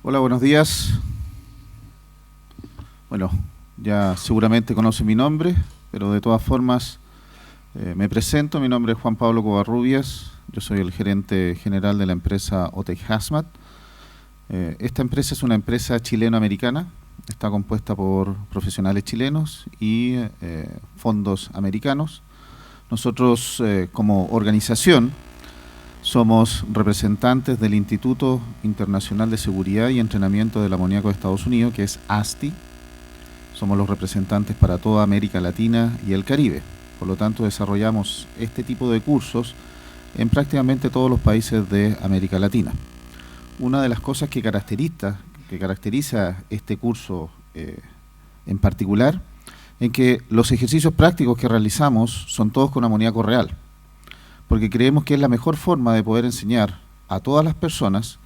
Hola, buenos días. Bueno, ya seguramente conocen mi nombre, pero de todas formas me presento. Mi nombre es Juan Pablo Covarrubias, yo soy el gerente general de la empresa Otech Hazmat. Esta empresa es una empresa chileno-americana, está compuesta por profesionales chilenos y fondos americanos. Nosotros como organización somos representantes del Instituto Internacional de Seguridad y Entrenamiento del Amoníaco de Estados Unidos, que es ASTI. Somos los representantes para toda América Latina y el Caribe. Por lo tanto, desarrollamos este tipo de cursos en prácticamente todos los países de América Latina. Una de las cosas que caracteriza este curso en particular, en que los ejercicios prácticos que realizamos son todos con amoníaco real, porque creemos que es la mejor forma de poder enseñar a todas las personas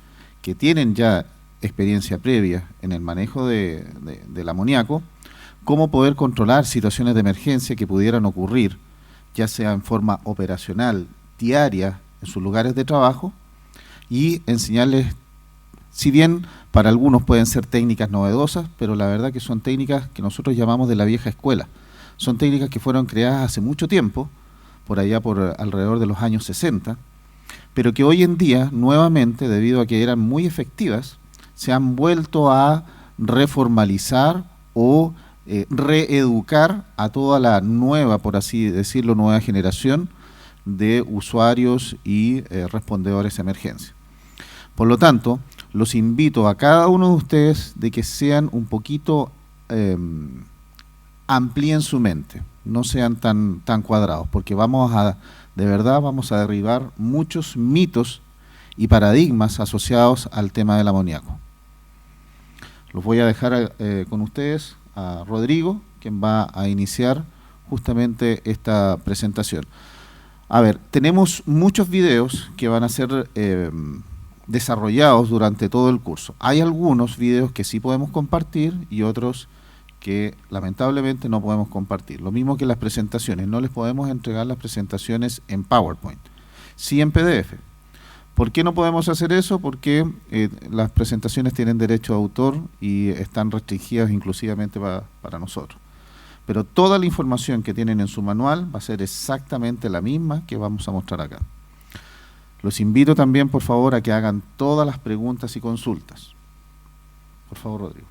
que tienen ya experiencia previa en el manejo del amoníaco, cómo poder controlar situaciones de emergencia que pudieran ocurrir, ya sea en forma operacional, diaria, en sus lugares de trabajo, y enseñarles, si bien para algunos pueden ser técnicas novedosas, pero la verdad que son técnicas que nosotros llamamos de la vieja escuela. Son técnicas que fueron creadas hace mucho tiempo, por allá por alrededor de los años 60, pero que hoy en día, nuevamente, debido a que eran muy efectivas, se han vuelto a reformalizar o reeducar a toda la nueva, por así decirlo, nueva generación de usuarios y respondedores de emergencia. Por lo tanto, los invito a cada uno de ustedes de que sean un poquito, amplíen su mente, no sean tan cuadrados, porque de verdad vamos a derribar muchos mitos y paradigmas asociados al tema del amoníaco. Los voy a dejar con ustedes a Rodrigo, quien va a iniciar justamente esta presentación. A ver, tenemos muchos videos que van a ser desarrollados durante todo el curso. Hay algunos videos que sí podemos compartir y otros que lamentablemente no podemos compartir. Lo mismo que las presentaciones, no les podemos entregar las presentaciones en PowerPoint, sí en PDF. ¿Por qué no podemos hacer eso? Porque las presentaciones tienen derecho de autor y están restringidas inclusivamente para nosotros. Pero toda la información que tienen en su manual va a ser exactamente la misma que vamos a mostrar acá. Los invito también, por favor, a que hagan todas las preguntas y consultas. Por favor, Rodrigo.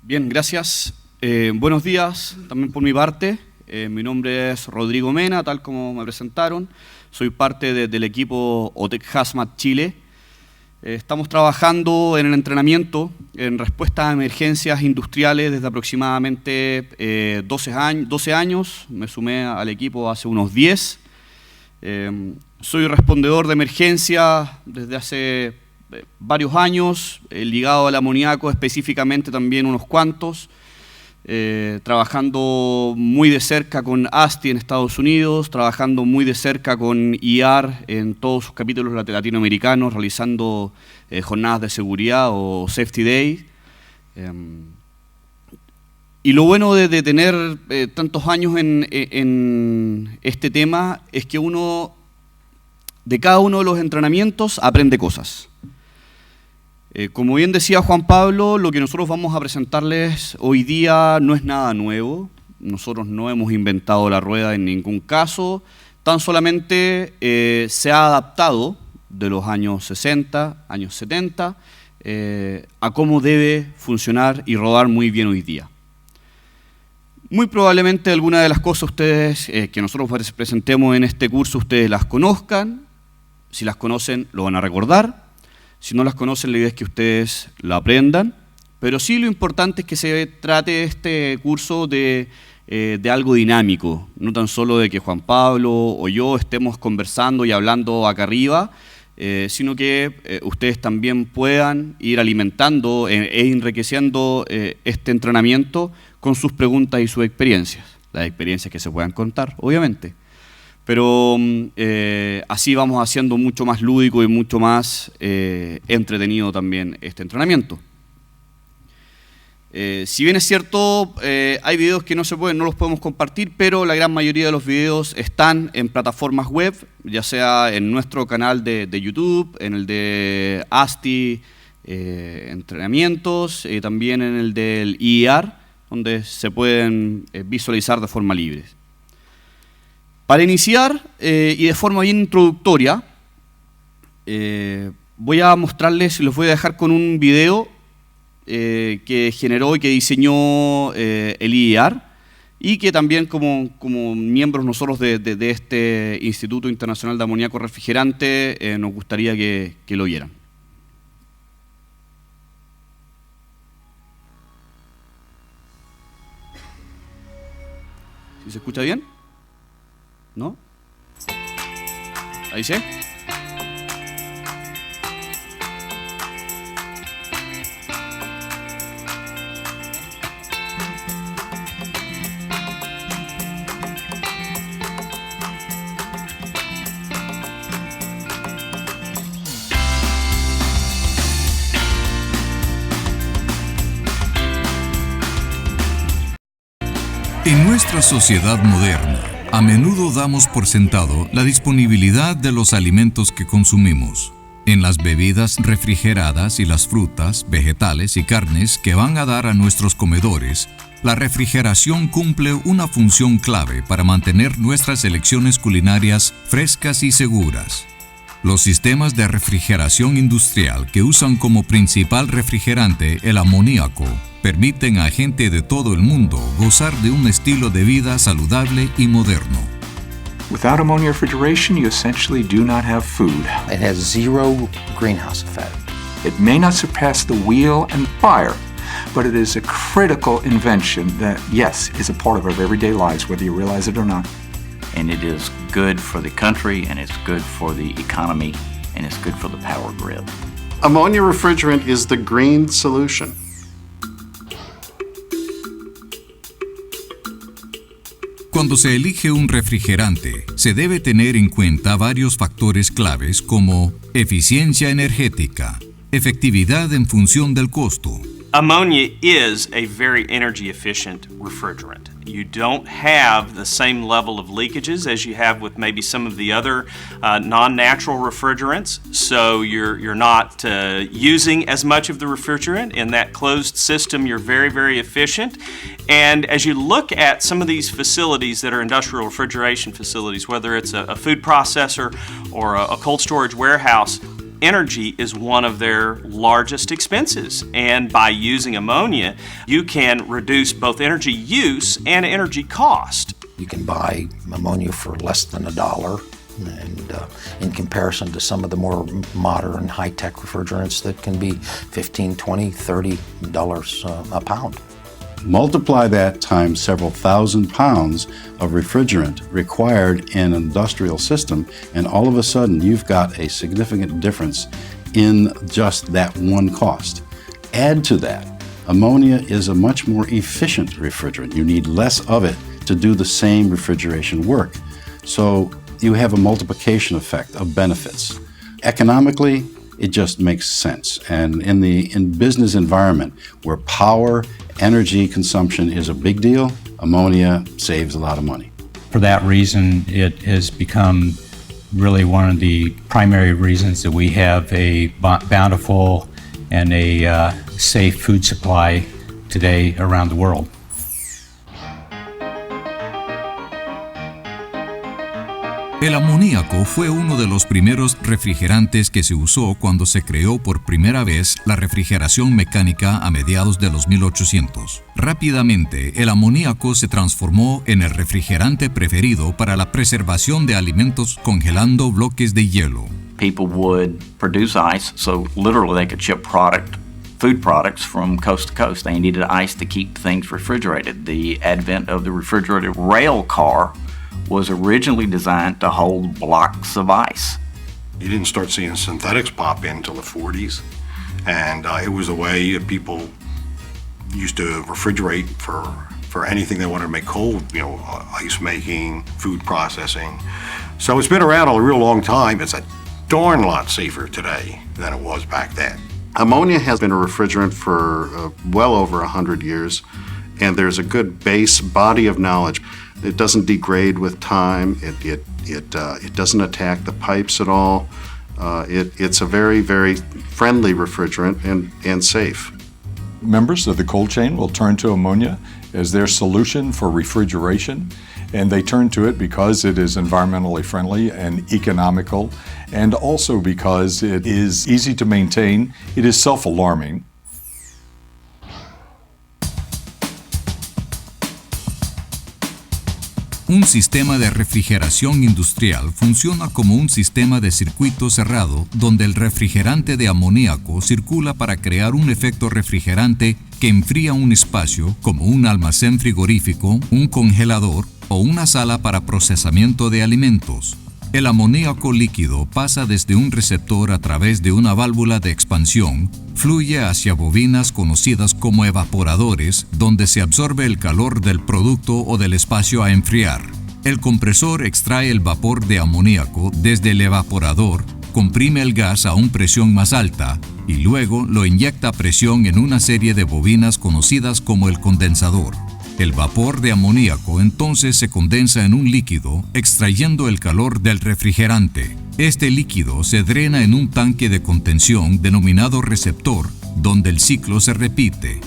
Bien, gracias. Buenos días también por mi parte. Mi nombre es Rodrigo Mena, tal como me presentaron. Soy parte del equipo Otech Hazmat Chile. Estamos trabajando en el entrenamiento en respuesta a emergencias industriales desde aproximadamente 12 años. Me sumé al equipo hace unos 10. Soy respondedor de emergencia desde hace varios años, ligado al amoníaco específicamente también unos cuantos. Trabajando muy de cerca con ASTI en Estados Unidos, trabajando muy de cerca con IAR en todos sus capítulos latinoamericanos, realizando jornadas de seguridad o Safety Day. Y lo bueno de tener tantos años en este tema es que uno, de cada uno de los entrenamientos, aprende cosas. Como bien decía Juan Pablo, lo que nosotros vamos a presentarles hoy día no es nada nuevo. Nosotros no hemos inventado la rueda en ningún caso. Tan solamente se ha adaptado de los años 60, años 70, a cómo debe funcionar y rodar muy bien hoy día. Muy probablemente algunas de las cosas ustedes que nosotros presentemos en este curso ustedes las conozcan. Si las conocen, lo van a recordar. Si no las conocen, la idea es que ustedes la aprendan, pero sí lo importante es que se trate este curso de algo dinámico, no tan solo de que Juan Pablo o yo estemos conversando y hablando acá arriba, sino que ustedes también puedan ir alimentando e enriqueciendo este entrenamiento con sus preguntas y sus experiencias, las experiencias que se puedan contar, obviamente. Pero así vamos haciendo mucho más lúdico y mucho más entretenido también este entrenamiento. Si bien es cierto, hay videos que no los podemos compartir, pero la gran mayoría de los videos están en plataformas web, ya sea en nuestro canal de YouTube, en el de ASTI Entrenamientos, también en el del IER, donde se pueden visualizar de forma libre. Para iniciar, y de forma bien introductoria, voy a mostrarles, los voy a dejar con un video que generó y que diseñó el IER y que también como miembros nosotros de este Instituto Internacional de Amoníaco Refrigerante nos gustaría que lo vieran. ¿Sí se escucha bien? ¿No? ¿Ahí sí? En nuestra sociedad moderna, a menudo damos por sentado la disponibilidad de los alimentos que consumimos. En las bebidas refrigeradas y las frutas, vegetales y carnes que van a dar a nuestros comedores, la refrigeración cumple una función clave para mantener nuestras elecciones culinarias frescas y seguras. Los sistemas de refrigeración industrial que usan como principal refrigerante el amoníaco permiten a gente de todo el mundo gozar de un estilo de vida saludable y moderno. Without ammonia refrigeration, you essentially do not have food. It has zero greenhouse effect. It may not surpass the wheel and fire, but it is a critical invention that, yes, is a part of our everyday lives, whether you realize it or not. And it is good for the country, and it's good for the economy, and it's good for the power grid. Ammonia refrigerant is the green solution. Cuando se elige un refrigerante, se debe tener en cuenta varios factores claves como eficiencia energética, efectividad en función del costo. Ammonia is a very energy efficient refrigerant. You don't have the same level of leakages as you have with maybe some of the other non-natural refrigerants, so you're not using as much of the refrigerant. In that closed system, you're very, very efficient. And as you look at some of these facilities that are industrial refrigeration facilities, whether it's a food processor or a cold storage warehouse, energy is one of their largest expenses, and by using ammonia, you can reduce both energy use and energy cost. You can buy ammonia for less than $1, and in comparison to some of the more modern high-tech refrigerants that can be $15, $20, $30 a pound. Multiply that times several thousand pounds of refrigerant required in an industrial system, and all of a sudden you've got a significant difference in just that one cost. Add to that, ammonia is a much more efficient refrigerant. You need less of it to do the same refrigeration work. So you have a multiplication effect of benefits. Economically, it just makes sense. And in business environment where power, energy consumption is a big deal, ammonia saves a lot of money. For that reason, it has become really one of the primary reasons that we have a bountiful and a safe food supply today around the world. El amoníaco fue uno de los primeros refrigerantes que se usó cuando se creó por primera vez la refrigeración mecánica a mediados de los 1800. Rápidamente, el amoníaco se transformó en el refrigerante preferido para la preservación de alimentos congelando bloques de hielo. People would produce ice, so literally they could ship food products from coast to coast. They needed ice to keep things refrigerated. The advent of the refrigerated rail car was originally designed to hold blocks of ice. You didn't start seeing synthetics pop in until the 40s, and it was a way that people used to refrigerate for anything they wanted to make cold, ice making, food processing. So it's been around a real long time. It's a darn lot safer today than it was back then. Ammonia has been a refrigerant for well over 100 years, and there's a good base body of knowledge. It doesn't degrade with time. It doesn't attack the pipes at all. It's a very, very friendly refrigerant and safe. Members of the cold chain will turn to ammonia as their solution for refrigeration, and they turn to it because it is environmentally friendly and economical, and also because it is easy to maintain. It is self-alarming. Un sistema de refrigeración industrial funciona como un sistema de circuito cerrado donde el refrigerante de amoníaco circula para crear un efecto refrigerante que enfría un espacio como un almacén frigorífico, un congelador o una sala para procesamiento de alimentos. El amoníaco líquido pasa desde un receptor a través de una válvula de expansión, fluye hacia bobinas conocidas como evaporadores, donde se absorbe el calor del producto o del espacio a enfriar. El compresor extrae el vapor de amoníaco desde el evaporador, comprime el gas a una presión más alta y luego lo inyecta a presión en una serie de bobinas conocidas como el condensador. El vapor de amoníaco entonces se condensa en un líquido, extrayendo el calor del refrigerante. Este líquido se drena en un tanque de contención denominado receptor, donde el ciclo se repite.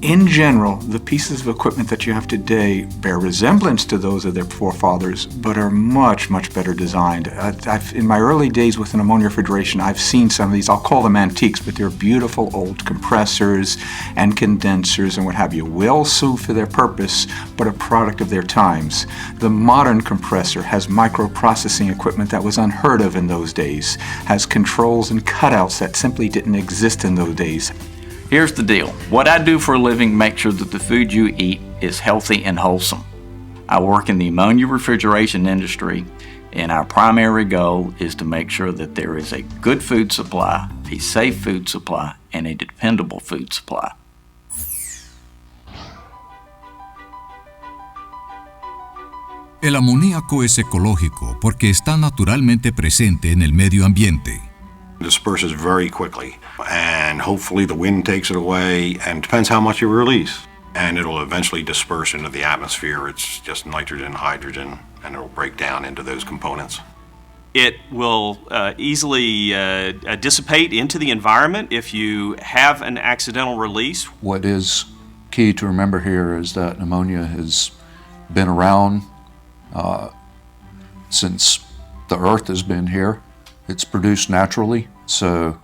In general, the pieces of equipment that you have today bear resemblance to those of their forefathers, but are much, much better designed. In my early days with an ammonia refrigeration, I've seen some of these, I'll call them antiques, but they're beautiful old compressors and condensers and what have you, well suited for their purpose, but a product of their times. The modern compressor has microprocessing equipment that was unheard of in those days, has controls and cutouts that simply didn't exist in those days. Here's the deal. What I do for a living makes sure that the food you eat is healthy and wholesome. I work in the ammonia refrigeration industry, and our primary goal is to make sure that there is a good food supply, a safe food supply, and a dependable food supply. El amoníaco es ecológico porque está naturalmente presente en el medio ambiente. Disperses very quickly, and hopefully the wind takes it away, and depends how much you release. And it'll eventually disperse into the atmosphere. It's just nitrogen, hydrogen, and it'll break down into those components. It will easily dissipate into the environment if you have an accidental release. What is key to remember here is that ammonia has been around since the Earth has been here. It's produced naturally, so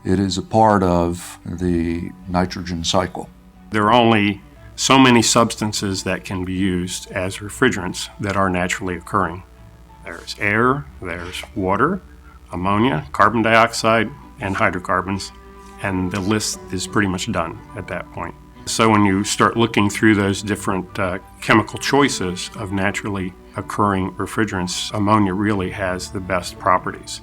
it is a part of the nitrogen cycle. There are only so many substances that can be used as refrigerants that are naturally occurring. There's air, there's water, ammonia, carbon dioxide, and hydrocarbons, and the list is pretty much done at that point. So when you start looking through those different chemical choices of naturally occurring refrigerants, ammonia really has the best properties.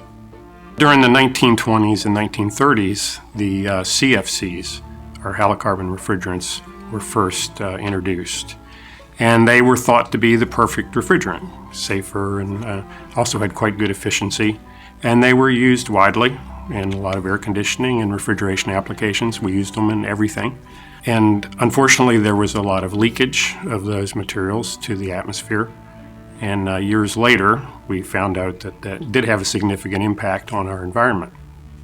During the 1920s and 1930s, the CFCs, or halocarbon refrigerants, were first introduced. And they were thought to be the perfect refrigerant, safer and also had quite good efficiency. And they were used widely in a lot of air conditioning and refrigeration applications. We used them in everything. And unfortunately, there was a lot of leakage of those materials to the atmosphere. And years later, we found out that that did have a significant impact on our environment.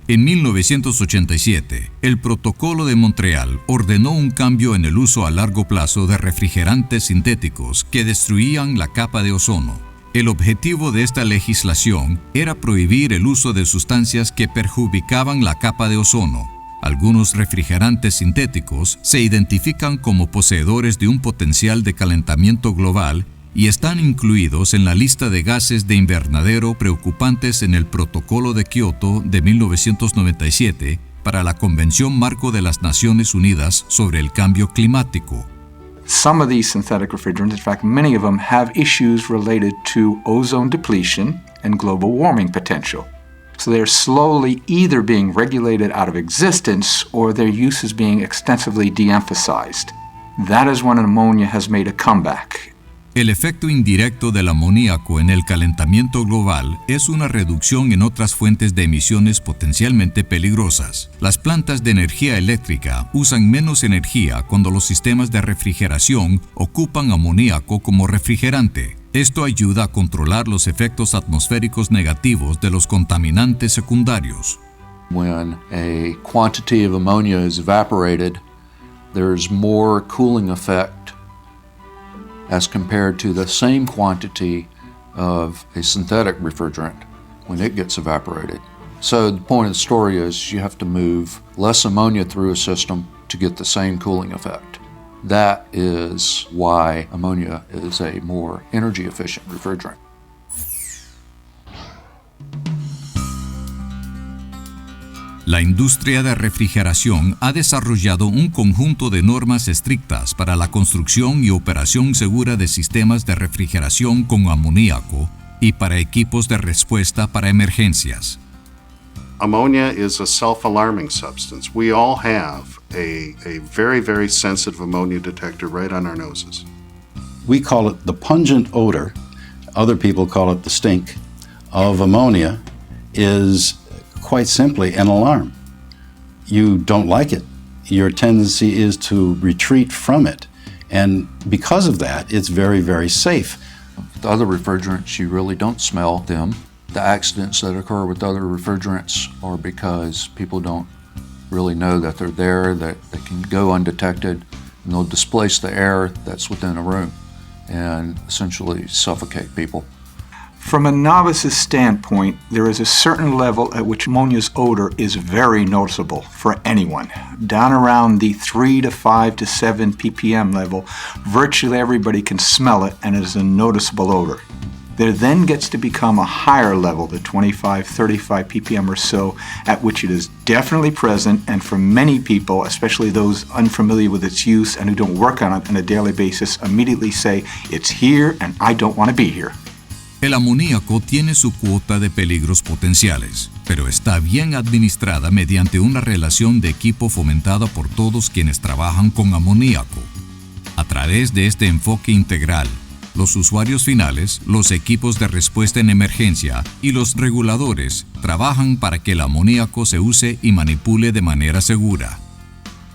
En 1987, el Protocolo de Montreal ordenó un cambio en el uso a largo plazo de refrigerantes sintéticos que destruían la capa de ozono. El objetivo de esta legislación era prohibir el uso de sustancias que perjudicaban la capa de ozono. Algunos refrigerantes sintéticos se identifican como poseedores de un potencial de calentamiento global y están incluidos en la lista de gases de invernadero preocupantes en el Protocolo de Kioto de 1997 para la Convención Marco de las Naciones Unidas sobre el Cambio Climático. Some of these synthetic refrigerants, in fact many of them, have issues related to ozone depletion and global warming potential. So they're slowly either being regulated out of existence or their use is being extensively de-emphasized. That is when ammonia has made a comeback. El efecto indirecto del amoníaco en el calentamiento global es una reducción en otras fuentes de emisiones potencialmente peligrosas. Las plantas de energía eléctrica usan menos energía cuando los sistemas de refrigeración ocupan amoníaco como refrigerante. Esto ayuda a controlar los efectos atmosféricos negativos de los contaminantes secundarios. When a quantity of ammonia is evaporated, there's more cooling effect as compared to the same quantity of a synthetic refrigerant when it gets evaporated. So the point of the story is you have to move less ammonia through a system to get the same cooling effect. That is why ammonia is a more energy efficient refrigerant. La industria de refrigeración ha desarrollado un conjunto de normas estrictas para la construcción y operación segura de sistemas de refrigeración con amoníaco y para equipos de respuesta para emergencias. Ammonia is a self-alarming substance. We all have a very, very sensitive ammonia detector right on our noses. We call it the pungent odor, other people call it the stink, of ammonia is quite simply an alarm. You don't like it. Your tendency is to retreat from it. And because of that, it's very, very safe. With other refrigerants, you really don't smell them. The accidents that occur with other refrigerants are because people don't really know that they're there, that they can go undetected, and they'll displace the air that's within a room and essentially suffocate people. From a novice's standpoint, there is a certain level at which ammonia's odor is very noticeable for anyone. Down around the 3 to 5 to 7 ppm level, virtually everybody can smell it and it is a noticeable odor. There then gets to become a higher level, the 25, 35 ppm or so, at which it is definitely present, and for many people, especially those unfamiliar with its use and who don't work on it on a daily basis, immediately say, it's here and I don't want to be here. El amoníaco tiene su cuota de peligros potenciales, pero está bien administrada mediante una relación de equipo fomentada por todos quienes trabajan con amoníaco. A través de este enfoque integral, los usuarios finales, los equipos de respuesta en emergencia y los reguladores trabajan para que el amoníaco se use y manipule de manera segura.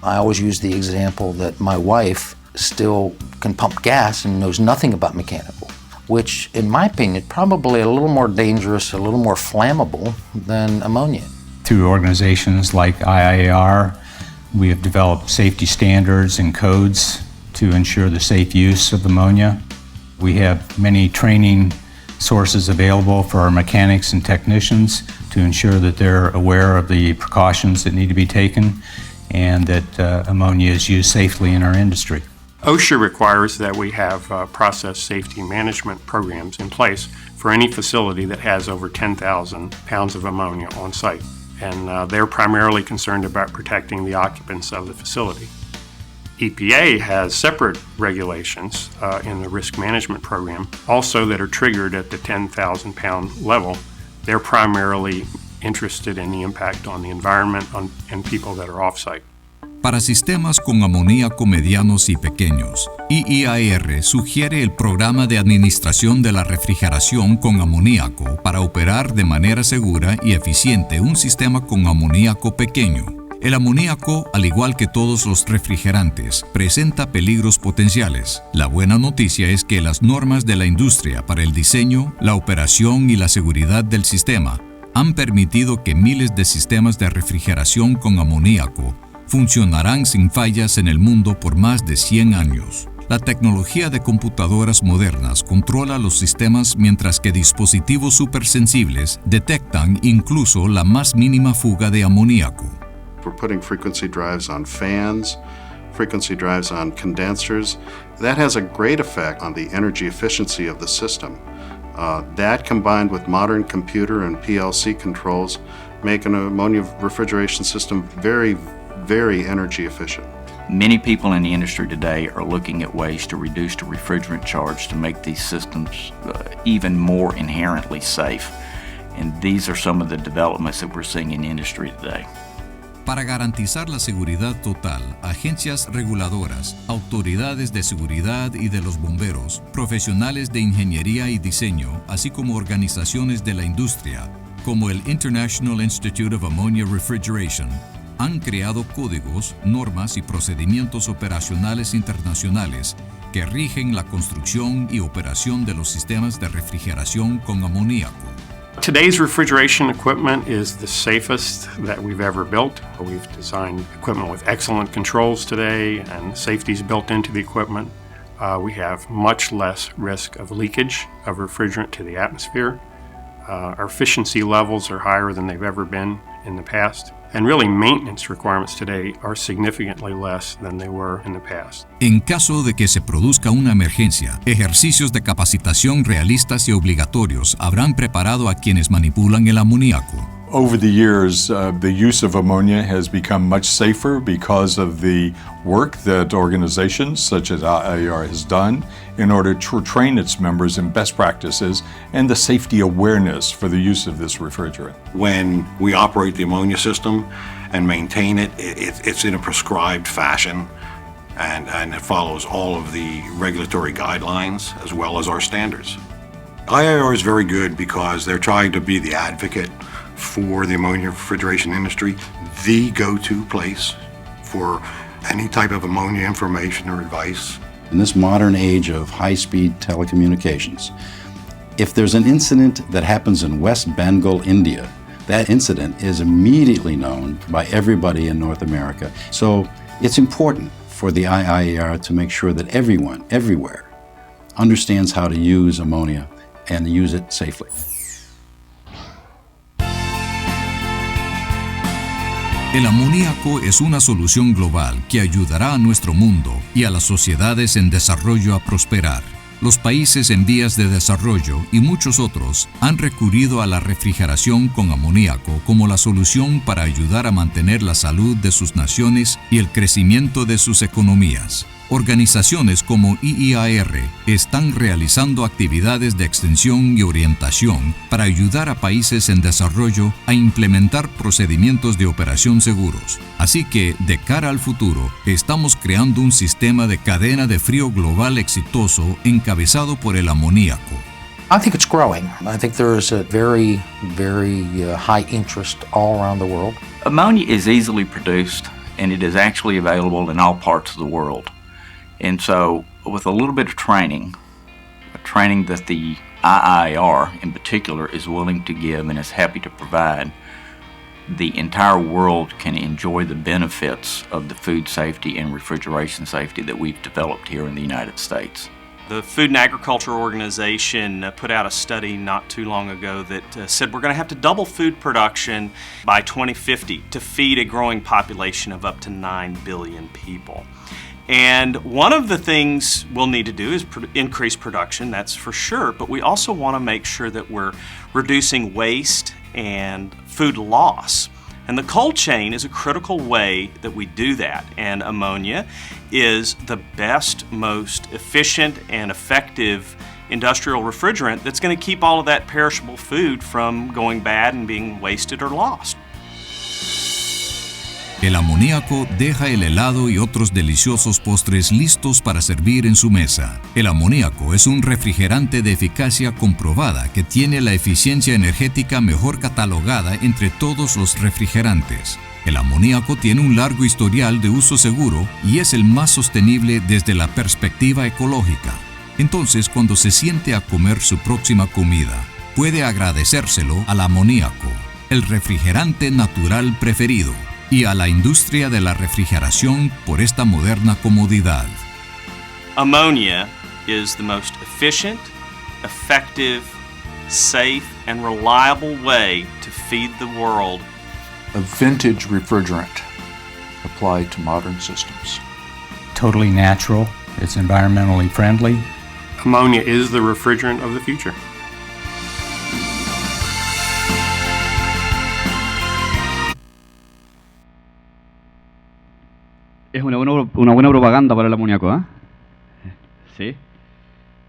I always use the example that my wife still can pump gas and knows nothing about mechanical, which, in my opinion, is probably a little more dangerous, a little more flammable than ammonia. Through organizations like IIR, we have developed safety standards and codes to ensure the safe use of ammonia. We have many training sources available for our mechanics and technicians to ensure that they're aware of the precautions that need to be taken and that ammonia is used safely in our industry. OSHA requires that we have process safety management programs in place for any facility that has over 10,000 pounds of ammonia on site. And they're primarily concerned about protecting the occupants of the facility. EPA has separate regulations in the risk management program also that are triggered at the 10,000 pound level. They're primarily interested in the impact on the environment and people that are off-site. Para sistemas con amoníaco medianos y pequeños, IIR sugiere el programa de administración de la refrigeración con amoníaco para operar de manera segura y eficiente un sistema con amoníaco pequeño. El amoníaco, al igual que todos los refrigerantes, presenta peligros potenciales. La buena noticia es que las normas de la industria para el diseño, la operación y la seguridad del sistema han permitido que miles de sistemas de refrigeración con amoníaco funcionarán sin fallas en el mundo por más de 100 años. La tecnología de computadoras modernas controla los sistemas mientras que dispositivos supersensibles detectan incluso la más mínima fuga de amoníaco. We're putting frequency drives on fans, frequency drives on condensers. That has a great effect on the energy efficiency of the system. That combined with modern computer and PLC controls make an ammonia refrigeration system very, very energy efficient. Many people in the industry today are looking at ways to reduce the refrigerant charge to make these systems even more inherently safe. And these are some of the developments that we're seeing in the industry today. Para garantizar la seguridad total, agencias reguladoras, autoridades de seguridad y de los bomberos, profesionales de ingeniería y diseño, así como organizaciones de la industria, como el International Institute of Ammonia Refrigeration, han creado códigos, normas y procedimientos operacionales internacionales que rigen la construcción y operación de los sistemas de refrigeración con amoníaco. Today's refrigeration equipment is the safest that we've ever built. We've designed equipment with excellent controls today, and safety is built into the equipment. We have much less risk of leakage of refrigerant to the atmosphere. Our efficiency levels are higher than they've ever been in the past. And really, maintenance requirements today are significantly less than they were in the past. En caso de que se produzca una emergencia, ejercicios de capacitación realistas y obligatorios habrán preparado a quienes manipulan el amoníaco. Over the years, the use of ammonia has become much safer because of the work that organizations such as IAR has done in order to train its members in best practices and the safety awareness for the use of this refrigerant. When we operate the ammonia system and maintain it, it's in a prescribed fashion, and it follows all of the regulatory guidelines as well as our standards. IAR is very good because they're trying to be the advocate for the ammonia refrigeration industry, the go-to place for any type of ammonia information or advice. In this modern age of high-speed telecommunications, if there's an incident that happens in West Bengal, India, that incident is immediately known by everybody in North America. So it's important for the IAER to make sure that everyone, everywhere, understands how to use ammonia and use it safely. El amoníaco es una solución global que ayudará a nuestro mundo y a las sociedades en desarrollo a prosperar. Los países en vías de desarrollo y muchos otros han recurrido a la refrigeración con amoníaco como la solución para ayudar a mantener la salud de sus naciones y el crecimiento de sus economías. Organizaciones como IIAR están realizando actividades de extensión y orientación para ayudar a países en desarrollo a implementar procedimientos de operación seguros. Así que, de cara al futuro, estamos creando un sistema de cadena de frío global exitoso encabezado por el amoníaco. I think it's growing. I think there is a very high interest all around the world. Ammonia is easily produced, and it is actually available in all parts of the world. And so, with a little bit of training that the IIR in particular is willing to give and is happy to provide, the entire world can enjoy the benefits of the food safety and refrigeration safety that we've developed here in the United States. The Food and Agriculture Organization put out a study not too long ago that said we're going to have to double food production by 2050 to feed a growing population of up to 9 billion people. And one of the things we'll need to do is increase production, that's for sure, but we also want to make sure that we're reducing waste and food loss. And the cold chain is a critical way that we do that. And ammonia is the best, most efficient, and effective industrial refrigerant that's going to keep all of that perishable food from going bad and being wasted or lost. El amoníaco deja el helado y otros deliciosos postres listos para servir en su mesa. El amoníaco es un refrigerante de eficacia comprobada que tiene la eficiencia energética mejor catalogada entre todos los refrigerantes. El amoníaco tiene un largo historial de uso seguro y es el más sostenible desde la perspectiva ecológica. Entonces, cuando se siente a comer su próxima comida, puede agradecérselo al amoníaco, el refrigerante natural preferido, y a la industria de la refrigeración por esta moderna comodidad. Ammonia is the most efficient, effective, safe, and reliable way to feed the world. A vintage refrigerant applied to modern systems. Totally natural. It's environmentally friendly. Ammonia is the refrigerant of the future. Es una buena propaganda para el amoníaco, ¿eh? Sí.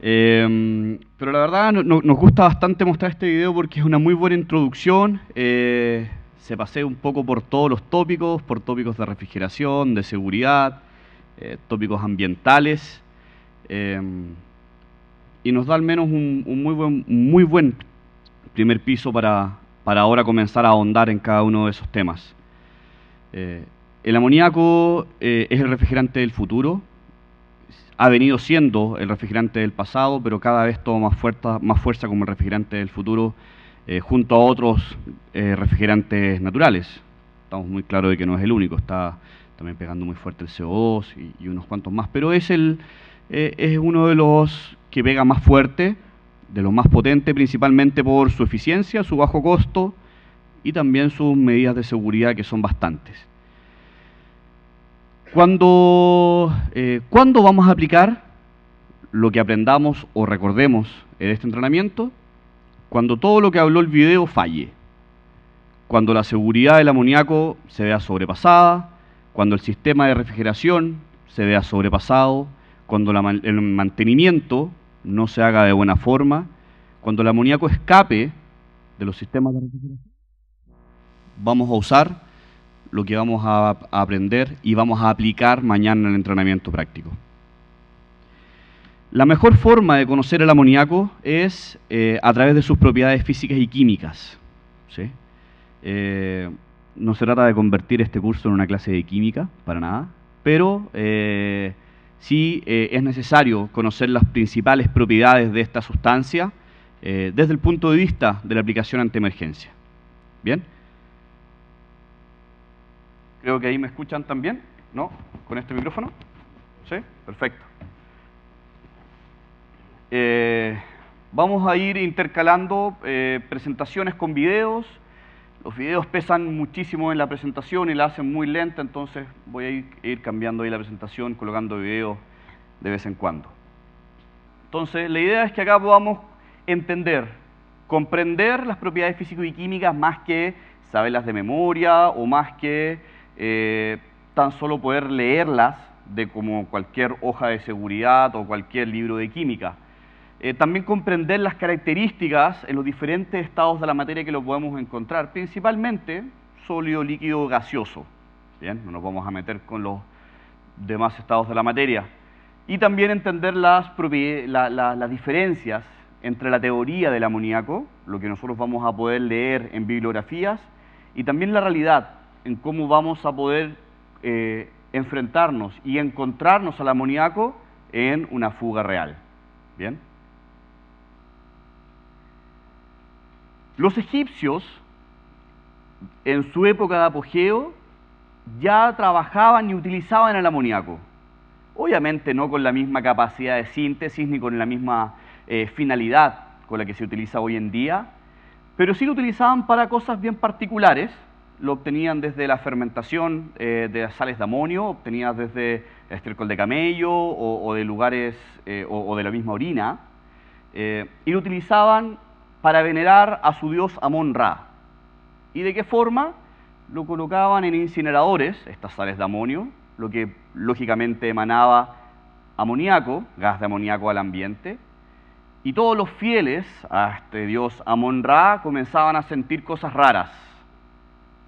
Pero la verdad nos gusta bastante mostrar este video porque es una muy buena introducción. se pasea un poco por todos los tópicos, por tópicos de refrigeración, de seguridad, tópicos ambientales, y nos da al menos un muy buen primer piso para ahora comenzar a ahondar en cada uno de esos temas. El amoníaco es el refrigerante del futuro, ha venido siendo el refrigerante del pasado, pero cada vez toma más fuerza como el refrigerante del futuro, junto a otros refrigerantes naturales. Estamos muy claros de que no es el único, está también pegando muy fuerte el CO2 y unos cuantos más, pero es uno de los que pega más fuerte, de los más potentes, principalmente por su eficiencia, su bajo costo y también sus medidas de seguridad, que son bastantes. ¿Cuándo vamos a aplicar lo que aprendamos o recordemos en este entrenamiento? Cuando todo lo que habló el video falle, cuando la seguridad del amoníaco se vea sobrepasada, cuando el sistema de refrigeración se vea sobrepasado, cuando el mantenimiento no se haga de buena forma, cuando el amoníaco escape de los sistemas de refrigeración, vamos a usar lo que vamos a aprender y vamos a aplicar mañana en el entrenamiento práctico. La mejor forma de conocer el amoníaco es a través de sus propiedades físicas y químicas, ¿sí? No se trata de convertir este curso en una clase de química, para nada, pero sí es necesario conocer las principales propiedades de esta sustancia desde el punto de vista de la aplicación ante emergencia. ¿Bien? Creo que ahí me escuchan también, ¿no? ¿Con este micrófono? ¿Sí? Perfecto. Vamos a ir intercalando presentaciones con videos. Los videos pesan muchísimo en la presentación y la hacen muy lenta, entonces voy a ir cambiando ahí la presentación, colocando videos de vez en cuando. Entonces, la idea es que acá podamos entender, comprender las propiedades físico y químicas más que saberlas de memoria o más que tan solo poder leerlas de como cualquier hoja de seguridad o cualquier libro de química. También comprender las características en los diferentes estados de la materia que lo podemos encontrar, principalmente sólido, líquido, gaseoso. Bien, no nos vamos a meter con los demás estados de la materia. Y también entender las diferencias entre la teoría del amoníaco, lo que nosotros vamos a poder leer en bibliografías, y también la realidad, en cómo vamos a poder enfrentarnos y encontrarnos al amoníaco en una fuga real. Bien. Los egipcios, en su época de apogeo, ya trabajaban y utilizaban el amoníaco. Obviamente no con la misma capacidad de síntesis ni con la misma finalidad con la que se utiliza hoy en día, pero sí lo utilizaban para cosas bien particulares. Lo obtenían desde la fermentación de las sales de amonio, obtenían desde estiércol de camello o de lugares o de la misma orina, y lo utilizaban para venerar a su dios Amón-Ra. ¿Y de qué forma? Lo colocaban en incineradores, estas sales de amonio, lo que lógicamente emanaba amoníaco, gas de amoníaco al ambiente, y todos los fieles a este dios Amón-Ra comenzaban a sentir cosas raras.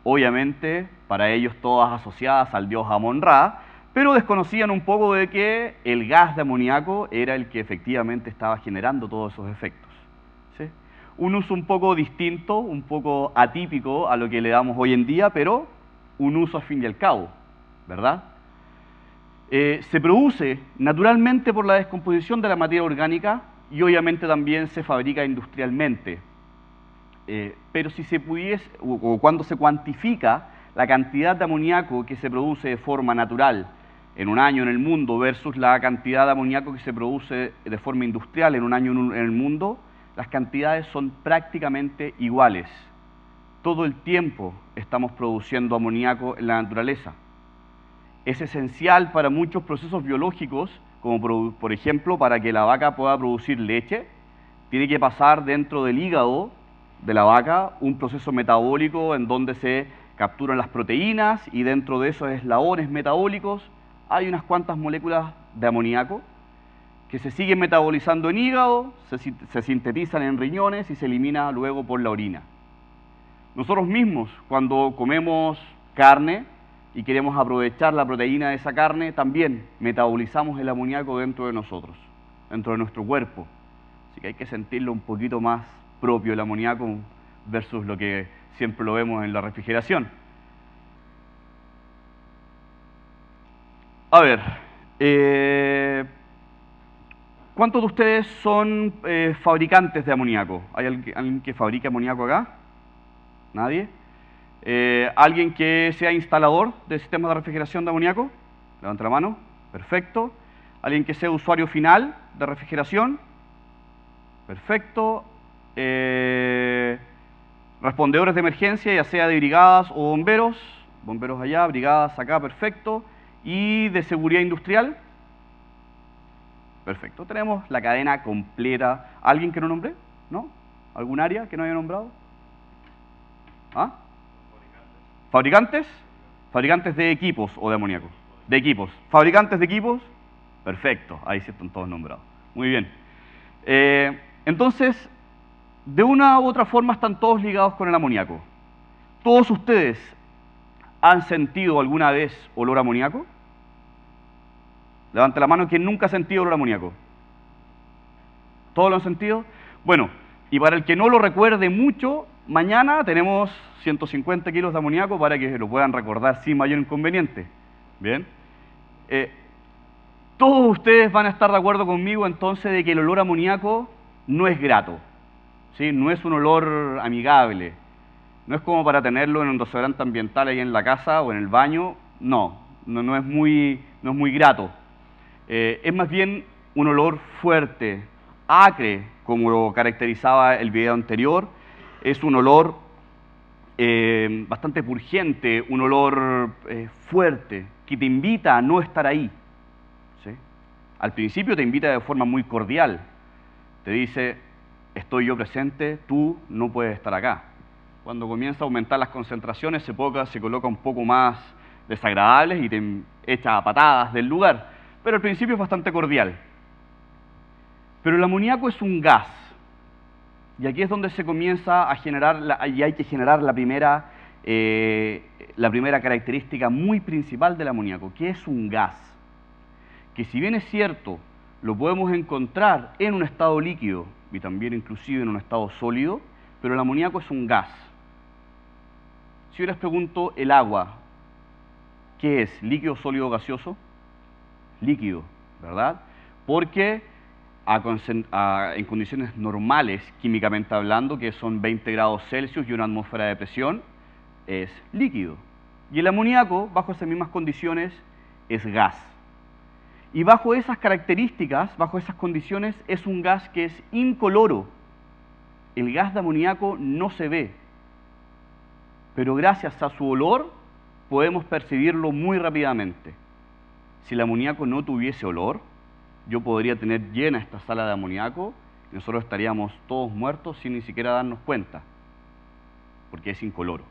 Obviamente, para ellos todas asociadas al dios Amón-Ra, pero desconocían un poco de que el gas de amoníaco era el que efectivamente estaba generando todos esos efectos. ¿Sí? Un uso un poco distinto, un poco atípico a lo que le damos hoy en día, pero un uso al fin y al cabo, ¿verdad? Se produce naturalmente por la descomposición de la materia orgánica y obviamente también se fabrica industrialmente. Pero si se pudiese, o cuando se cuantifica la cantidad de amoníaco que se produce de forma natural en un año en el mundo versus la cantidad de amoníaco que se produce de forma industrial en un año en el mundo, las cantidades son prácticamente iguales. Todo el tiempo estamos produciendo amoníaco en la naturaleza. Es esencial para muchos procesos biológicos, como por ejemplo para que la vaca pueda producir leche, tiene que pasar dentro del hígado de la vaca un proceso metabólico en donde se capturan las proteínas y dentro de esos eslabones metabólicos hay unas cuantas moléculas de amoníaco que se siguen metabolizando en hígado, se sintetizan en riñones y se elimina luego por la orina. Nosotros mismos, cuando comemos carne y queremos aprovechar la proteína de esa carne, también metabolizamos el amoníaco dentro de nosotros, dentro de nuestro cuerpo. Así que hay que sentirlo un poquito más propio el amoníaco versus lo que siempre lo vemos en la refrigeración. A ver, ¿cuántos de ustedes son fabricantes de amoníaco? ¿Hay alguien que fabrique amoníaco acá? ¿Nadie? ¿Alguien que sea instalador de sistemas de refrigeración de amoníaco? Levanta la mano. Perfecto. ¿Alguien que sea usuario final de refrigeración? Perfecto. Respondedores de emergencia, ya sea de brigadas o bomberos. Bomberos allá, brigadas acá, perfecto. ¿Y de seguridad industrial? Perfecto. Tenemos la cadena completa. ¿Alguien que no nombré? ¿No? ¿Algún área que no haya nombrado? ¿Ah? ¿Fabricantes? Fabricantes de equipos o de amoníaco. De equipos. ¿Fabricantes de equipos? Perfecto. Ahí sí están todos nombrados. Muy bien. Entonces, de una u otra forma están todos ligados con el amoníaco. ¿Todos ustedes han sentido alguna vez olor a amoníaco? Levante la mano quien nunca ha sentido olor a amoníaco. ¿Todos lo han sentido? Bueno, y para el que no lo recuerde mucho, mañana tenemos 150 kilos de amoníaco para que lo puedan recordar sin mayor inconveniente. Bien. Todos ustedes van a estar de acuerdo conmigo entonces de que el olor a amoníaco no es grato, ¿sí? No es un olor amigable, no es como para tenerlo en un desodorante ambiental ahí en la casa o en el baño, no es muy grato. Es más bien un olor fuerte, acre, como lo caracterizaba el video anterior. Es un olor bastante purgente, un olor fuerte, que te invita a no estar ahí, ¿sí? Al principio te invita de forma muy cordial. Te dice, estoy yo presente, tú no puedes estar acá. Cuando comienza a aumentar las concentraciones, se coloca un poco más desagradables y te echa a patadas del lugar. Pero al principio es bastante cordial. Pero el amoníaco es un gas. Y aquí es donde se comienza a generar, y hay que generar la primera característica muy principal del amoníaco, que es un gas. Que si bien es cierto, lo podemos encontrar en un estado líquido y también inclusive en un estado sólido, pero el amoníaco es un gas. Si yo les pregunto, el agua, ¿qué es? ¿Líquido, sólido, gaseoso? Líquido, ¿verdad? Porque en condiciones normales, químicamente hablando, que son 20 grados Celsius y una atmósfera de presión, es líquido. Y el amoníaco, bajo esas mismas condiciones, es gas. Y bajo esas características, bajo esas condiciones, es un gas que es incoloro. El gas de amoníaco no se ve, pero gracias a su olor podemos percibirlo muy rápidamente. Si el amoníaco no tuviese olor, yo podría tener llena esta sala de amoníaco y nosotros estaríamos todos muertos sin ni siquiera darnos cuenta, porque es incoloro.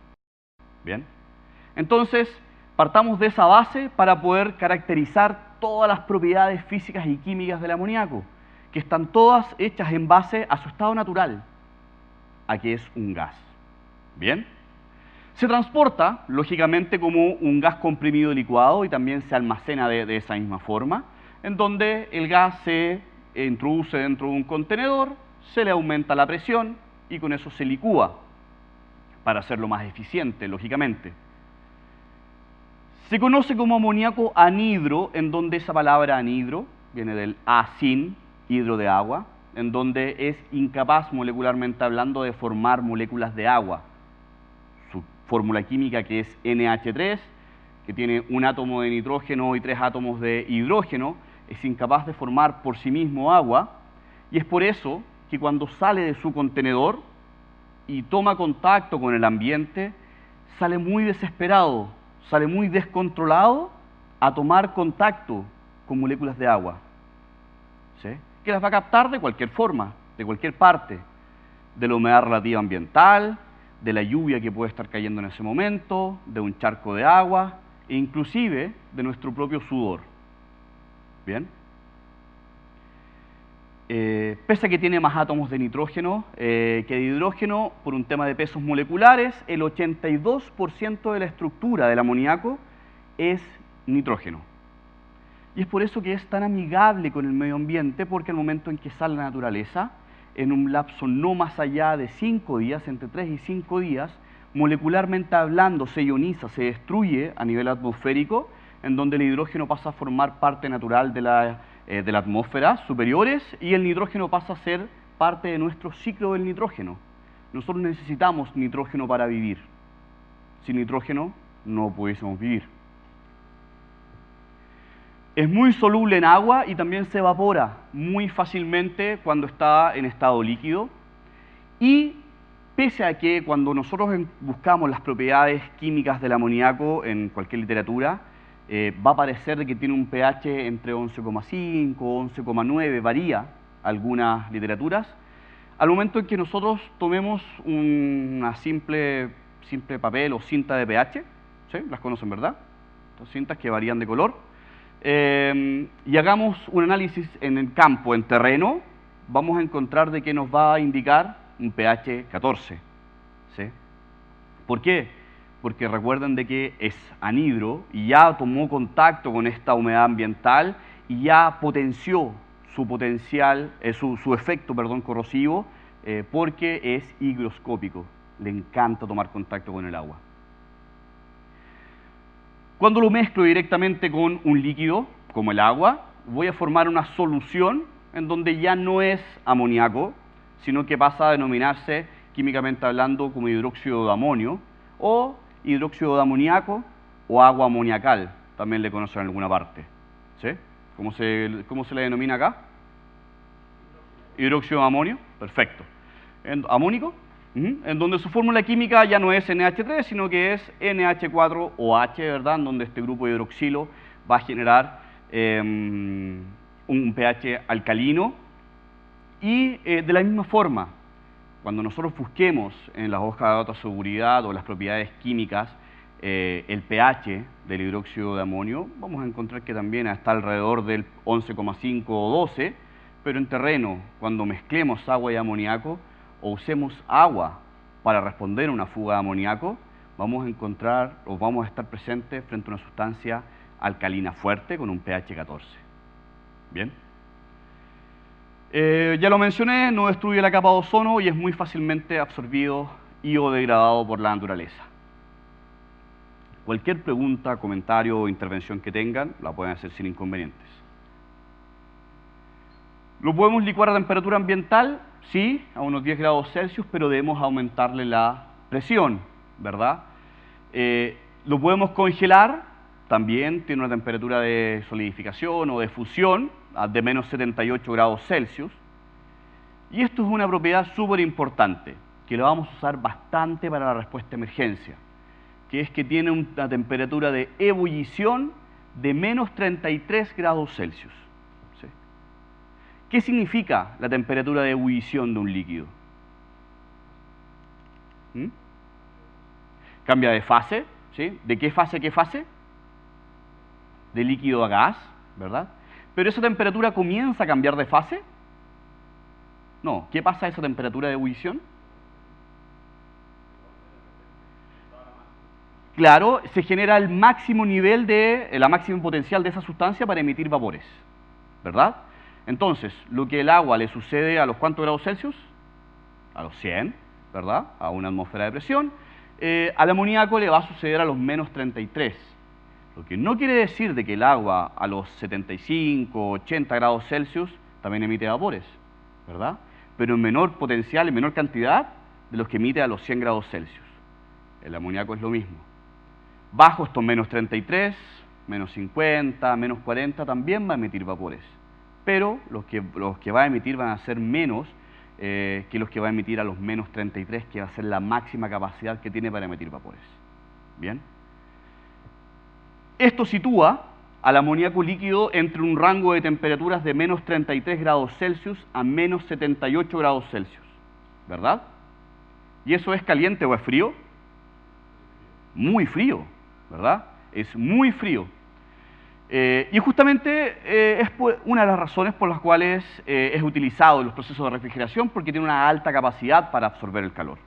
¿Bien? Entonces, partamos de esa base para poder caracterizar todas las propiedades físicas y químicas del amoníaco, que están todas hechas en base a su estado natural, a que es un gas. ¿Bien? Se transporta, lógicamente, como un gas comprimido licuado y también se almacena de esa misma forma, en donde el gas se introduce dentro de un contenedor, se le aumenta la presión y con eso se licúa para hacerlo más eficiente, lógicamente. Se conoce como amoníaco anhidro, en donde esa palabra anhidro viene del acin, hidro de agua, en donde es incapaz molecularmente hablando de formar moléculas de agua. Su fórmula química, que es NH3, que tiene un átomo de nitrógeno y 3 átomos de hidrógeno, es incapaz de formar por sí mismo agua, y es por eso que cuando sale de su contenedor y toma contacto con el ambiente, sale muy desesperado, sale muy descontrolado a tomar contacto con moléculas de agua, ¿sí? Que las va a captar de cualquier forma, de cualquier parte, de la humedad relativa ambiental, de la lluvia que puede estar cayendo en ese momento, de un charco de agua, e inclusive de nuestro propio sudor. ¿Bien? pese a que tiene más átomos de nitrógeno que de hidrógeno, por un tema de pesos moleculares, el 82% de la estructura del amoníaco es nitrógeno. Y es por eso que es tan amigable con el medio ambiente, porque al momento en que sale a la naturaleza, en un lapso no más allá de 5 días, entre 3 y 5 días, molecularmente hablando, se ioniza, se destruye a nivel atmosférico, en donde el hidrógeno pasa a formar parte natural de la atmósfera superiores y el nitrógeno pasa a ser parte de nuestro ciclo del nitrógeno. Nosotros necesitamos nitrógeno para vivir. Sin nitrógeno no pudiésemos vivir. Es muy soluble en agua y también se evapora muy fácilmente cuando está en estado líquido. Y pese a que cuando nosotros buscamos las propiedades químicas del amoníaco en cualquier literatura, va a parecer que tiene un pH entre 11,5 o 11,9, varía algunas literaturas. Al momento en que nosotros tomemos una simple papel o cinta de pH, ¿sí? Las conocen, ¿verdad? Estas cintas que varían de color. Y hagamos un análisis en el campo, en terreno, vamos a encontrar de que nos va a indicar un pH 14. ¿Sí? ¿Por qué? Porque recuerden de que es anhidro y ya tomó contacto con esta humedad ambiental y ya potenció su potencial, su efecto, corrosivo, porque es higroscópico. Le encanta tomar contacto con el agua. Cuando lo mezclo directamente con un líquido, como el agua, voy a formar una solución en donde ya no es amoníaco, sino que pasa a denominarse, químicamente hablando, como hidróxido de amonio, o hidróxido de amoníaco, o agua amoniacal, también le conocen en alguna parte. ¿Sí? ¿Cómo se le denomina acá? Hidróxido de amonio, perfecto. Amónico, en donde su fórmula química ya no es NH3, sino que es NH4OH, ¿verdad? En donde este grupo de hidroxilo va a generar un pH alcalino. Y de la misma forma, cuando nosotros busquemos en las hojas de datos de seguridad o las propiedades químicas el pH del hidróxido de amonio, vamos a encontrar que también está alrededor del 11,5 o 12, pero en terreno, cuando mezclemos agua y amoníaco, o usemos agua para responder a una fuga de amoníaco, vamos a encontrar o vamos a estar presentes frente a una sustancia alcalina fuerte con un pH 14. ¿Bien? Ya lo mencioné, no destruye la capa de ozono y es muy fácilmente absorbido y o degradado por la naturaleza. Cualquier pregunta, comentario o intervención que tengan, la pueden hacer sin inconvenientes. ¿Lo podemos licuar a temperatura ambiental? Sí, a unos 10 grados Celsius, pero debemos aumentarle la presión, ¿verdad? ¿Lo podemos congelar? También tiene una temperatura de solidificación o de fusión de menos 78 grados Celsius. Y esto es una propiedad súper importante, que lo vamos a usar bastante para la respuesta de emergencia, que es que tiene una temperatura de ebullición de menos 33 grados Celsius. ¿Sí? ¿Qué significa la temperatura de ebullición de un líquido? Cambia de fase, ¿sí? ¿De qué fase a qué fase? De líquido a gas, ¿verdad? ¿Pero esa temperatura comienza a cambiar de fase? No. ¿Qué pasa a esa temperatura de ebullición? Claro, se genera el máximo nivel la máximo potencial de esa sustancia para emitir vapores, ¿verdad? Entonces, lo que el agua le sucede a los ¿cuántos grados Celsius? A los 100, ¿verdad? A una atmósfera de presión. Al amoníaco le va a suceder a los menos 33. Lo que no quiere decir de que el agua a los 75, 80 grados Celsius también emite vapores, ¿verdad? Pero en menor potencial, en menor cantidad de los que emite a los 100 grados Celsius. El amoníaco es lo mismo. Bajo estos menos 33, menos 50, menos 40 también va a emitir vapores. Pero los que va a emitir van a ser menos que los que va a emitir a los menos 33, que va a ser la máxima capacidad que tiene para emitir vapores. ¿Bien? Esto sitúa al amoníaco líquido entre un rango de temperaturas de menos 33 grados Celsius a menos 78 grados Celsius, ¿verdad? ¿Y eso es caliente o es frío? Muy frío, ¿verdad? Es muy frío. Y justamente es una de las razones por las cuales es utilizado en los procesos de refrigeración, porque tiene una alta capacidad para absorber el calor.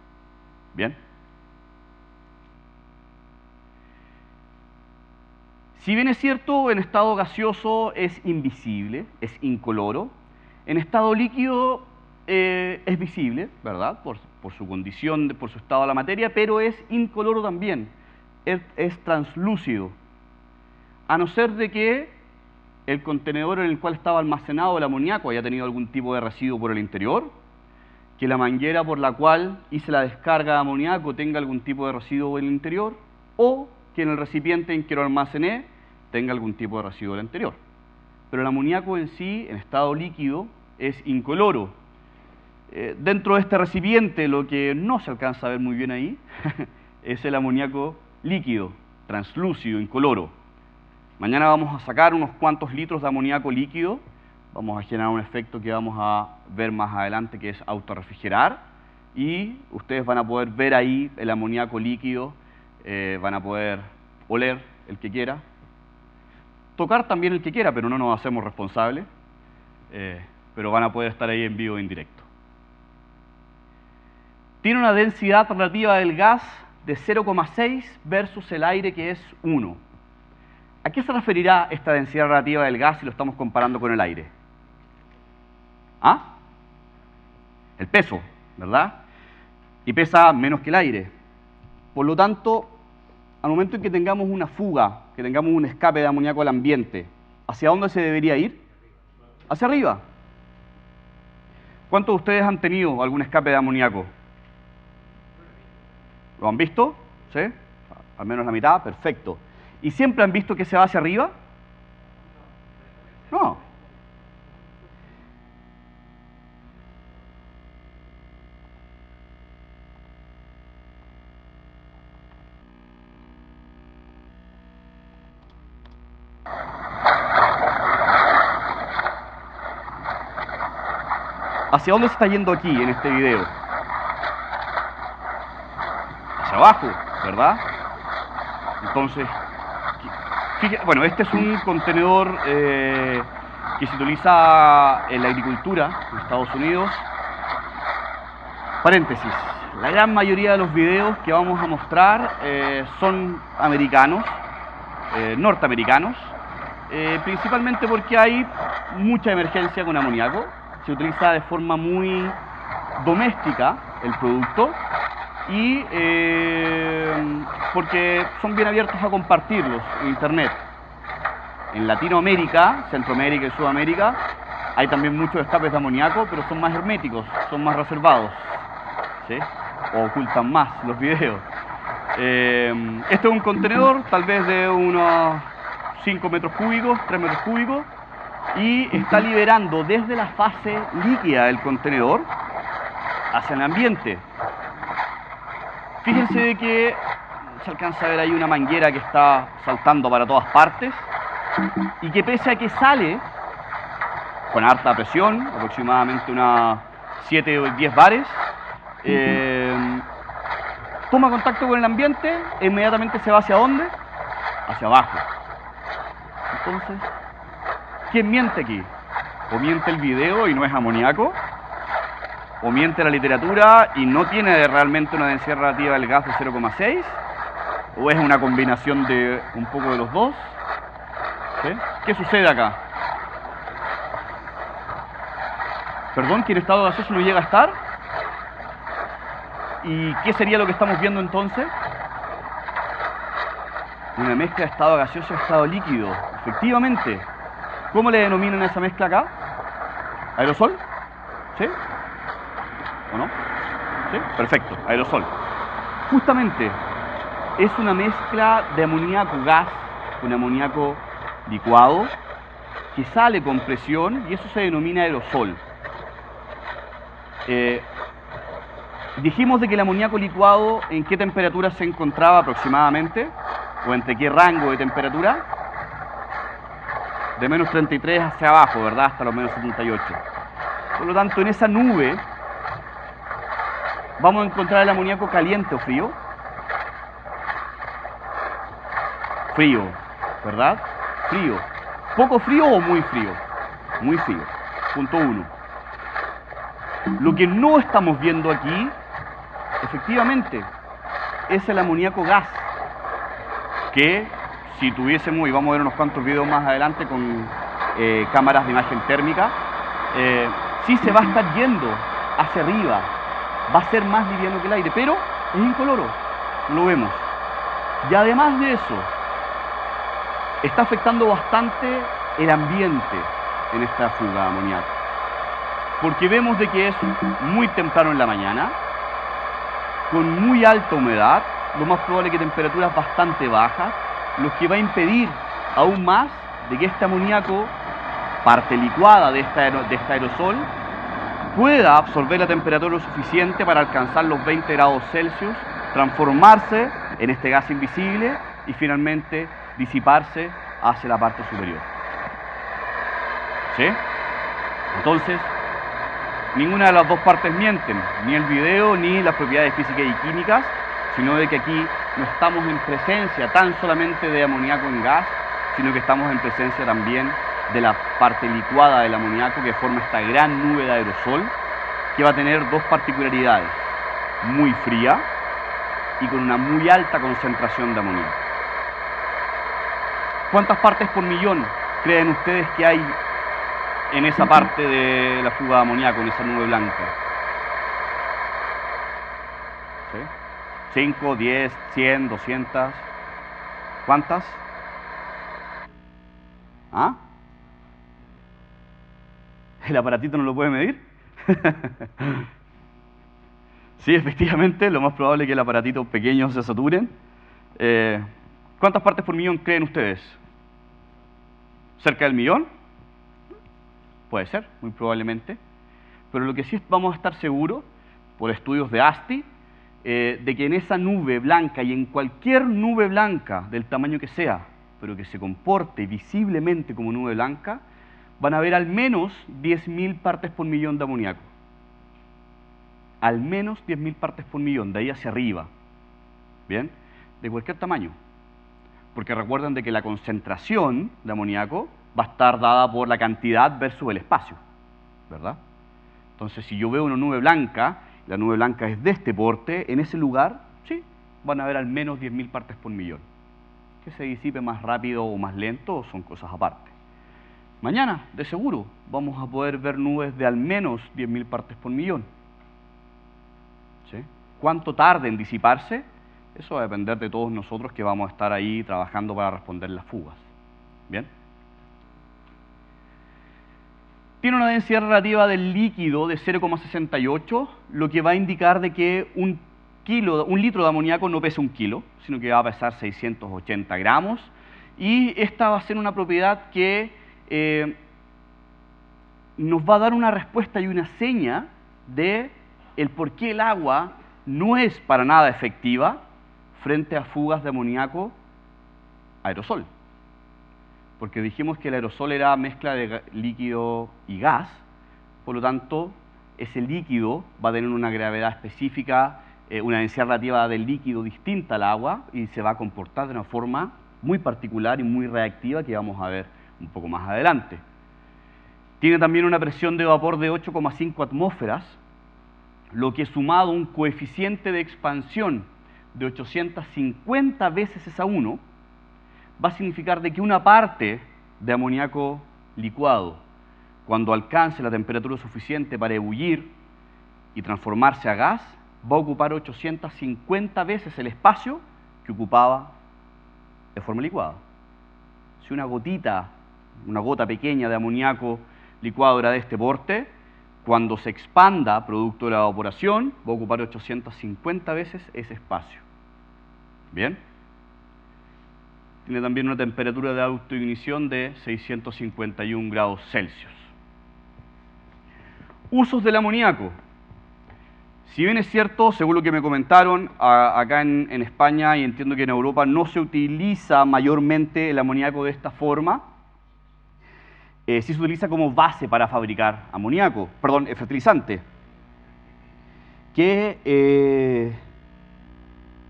Bien. Si bien es cierto, en estado gaseoso es invisible, es incoloro. En estado líquido es visible, ¿verdad? Por su condición, por su estado de la materia, pero es incoloro también, es translúcido. A no ser de que el contenedor en el cual estaba almacenado el amoníaco haya tenido algún tipo de residuo por el interior, que la manguera por la cual hice la descarga de amoníaco tenga algún tipo de residuo en el interior, o que en el recipiente en que lo almacené tenga algún tipo de residuo en el interior. Pero el amoníaco en sí, en estado líquido, es incoloro. Dentro de este recipiente, lo que no se alcanza a ver muy bien ahí, es el amoníaco líquido, translúcido, incoloro. Mañana vamos a sacar unos cuantos litros de amoníaco líquido, vamos a generar un efecto que vamos a ver más adelante, que es autorrefrigerar, y ustedes van a poder ver ahí el amoníaco líquido, van a poder oler el que quiera, tocar también el que quiera, pero no nos hacemos responsables, pero van a poder estar ahí en vivo e indirecto. Tiene una densidad relativa del gas de 0,6 versus el aire, que es 1. ¿A qué se referirá esta densidad relativa del gas si lo estamos comparando con el aire? ¿Ah? El peso, ¿verdad? Y pesa menos que el aire. Por lo tanto, al momento en que tengamos una fuga, que tengamos un escape de amoníaco al ambiente, ¿hacia dónde se debería ir? Hacia arriba. ¿Cuántos de ustedes han tenido algún escape de amoníaco? ¿Lo han visto? ¿Sí? Al menos la mitad, perfecto. ¿Y siempre han visto que se va hacia arriba? No. ¿Hacia dónde se está yendo aquí en este video? Hacia abajo, ¿verdad? Entonces, bueno, este es un contenedor que se utiliza en la agricultura en Estados Unidos. Paréntesis, la gran mayoría de los videos que vamos a mostrar son americanos, norteamericanos, principalmente porque hay mucha emergencia con amoníaco. Se utiliza de forma muy doméstica el producto y porque son bien abiertos a compartirlos en Internet. En Latinoamérica, Centroamérica y Sudamérica hay también muchos escapes de amoníaco, pero son más herméticos, son más reservados, ¿sí? O ocultan más los videos. Este es un contenedor tal vez de unos 5 metros cúbicos, 3 metros cúbicos, y está liberando desde la fase líquida del contenedor hacia el ambiente. Fíjense de que se alcanza a ver ahí una manguera que está saltando para todas partes y que pese a que sale con harta presión, aproximadamente unas 7 o 10 bares, toma contacto con el ambiente e inmediatamente se va hacia ¿dónde? Hacia abajo. Entonces, ¿quién miente aquí? ¿O miente el video y no es amoníaco? ¿O miente la literatura y no tiene realmente una densidad relativa del gas de 0,6? ¿O es una combinación de un poco de los dos? ¿Sí? ¿Qué sucede acá? ¿Perdón? ¿Que en estado gaseoso no llega a estar? ¿Y qué sería lo que estamos viendo entonces? Una mezcla de estado gaseoso y estado líquido, efectivamente. ¿Cómo le denominan esa mezcla acá? ¿Aerosol? ¿Sí? ¿O no? ¿Sí? Perfecto, aerosol. Justamente, es una mezcla de amoníaco gas con amoníaco licuado que sale con presión y eso se denomina aerosol. Dijimos de que el amoníaco licuado, ¿en qué temperatura se encontraba aproximadamente? ¿O entre qué rango de temperatura? De menos 33 hacia abajo, ¿verdad? Hasta los menos 78. Por lo tanto, en esa nube vamos a encontrar el amoníaco caliente o frío. Frío, ¿verdad? frío. ¿Poco frío o muy frío? Muy frío. Punto 1. Lo que no estamos viendo aquí, efectivamente, es el amoníaco gas, que si tuviésemos, y vamos a ver unos cuantos videos más adelante con cámaras de imagen térmica, sí se va a estar yendo hacia arriba, va a ser más liviano que el aire, pero es incoloro, lo vemos. Y además de eso, está afectando bastante el ambiente en esta fuga de amoníaco, porque vemos de que es muy temprano en la mañana, con muy alta humedad, lo más probable que temperaturas bastante bajas, lo que va a impedir aún más de que este amoníaco, parte licuada de este aerosol, pueda absorber la temperatura lo suficiente para alcanzar los 20 grados Celsius, transformarse en este gas invisible y finalmente disiparse hacia la parte superior. ¿Sí? Entonces, ninguna de las dos partes mienten, ni el video ni las propiedades físicas y químicas, sino de que aquí no estamos en presencia tan solamente de amoníaco en gas, sino que estamos en presencia también de la parte licuada del amoníaco que forma esta gran nube de aerosol, que va a tener dos particularidades: muy fría y con una muy alta concentración de amoníaco. ¿Cuántas partes por millón creen ustedes que hay en esa parte de la fuga de amoníaco, en esa nube blanca? ¿Sí? 5, 10, 100, 200. ¿Cuántas? ¿Ah? ¿El aparatito no lo puede medir? Sí, efectivamente, lo más probable es que el aparatito pequeño se saturen. ¿Cuántas partes por millón creen ustedes? ¿Cerca del millón? Puede ser, muy probablemente. Pero lo que sí vamos a estar seguros, por estudios de ASTI, de que en esa nube blanca y en cualquier nube blanca del tamaño que sea, pero que se comporte visiblemente como nube blanca, van a haber al menos 10.000 partes por millón de amoníaco. Al menos 10.000 partes por millón, de ahí hacia arriba. ¿Bien? De cualquier tamaño. Porque recuerden de que la concentración de amoníaco va a estar dada por la cantidad versus el espacio, ¿verdad? Entonces, si yo veo una nube blanca, la nube blanca es de este porte, en ese lugar, sí, van a haber al menos 10.000 partes por millón. Que se disipe más rápido o más lento son cosas aparte. Mañana, de seguro, vamos a poder ver nubes de al menos 10.000 partes por millón. ¿Sí? ¿Cuánto tarde en disiparse? Eso va a depender de todos nosotros que vamos a estar ahí trabajando para responder las fugas. ¿Bien? Tiene una densidad relativa del líquido de 0,68, lo que va a indicar de que un litro de amoníaco no pesa 1 kilo, sino que va a pesar 680 gramos. Y esta va a ser una propiedad que nos va a dar una respuesta y una seña de el por qué el agua no es para nada efectiva frente a fugas de amoníaco aerosol. Porque dijimos que el aerosol era mezcla de líquido y gas, por lo tanto, ese líquido va a tener una gravedad específica, una densidad relativa del líquido distinta al agua y se va a comportar de una forma muy particular y muy reactiva que vamos a ver un poco más adelante. Tiene también una presión de vapor de 8,5 atmósferas, lo que sumado a un coeficiente de expansión de 850 veces esa 1, va a significar de que una parte de amoníaco licuado, cuando alcance la temperatura suficiente para ebullir y transformarse a gas, va a ocupar 850 veces el espacio que ocupaba de forma licuada. Si una gota pequeña de amoníaco licuado era de este porte, cuando se expanda producto de la evaporación, va a ocupar 850 veces ese espacio. ¿Bien? Tiene también una temperatura de autoignición de 651 grados Celsius. Usos del amoníaco. Si bien es cierto, según lo que me comentaron, acá en España y entiendo que en Europa no se utiliza mayormente el amoníaco de esta forma, sí se utiliza como base para fabricar amoníaco, perdón, fertilizante, que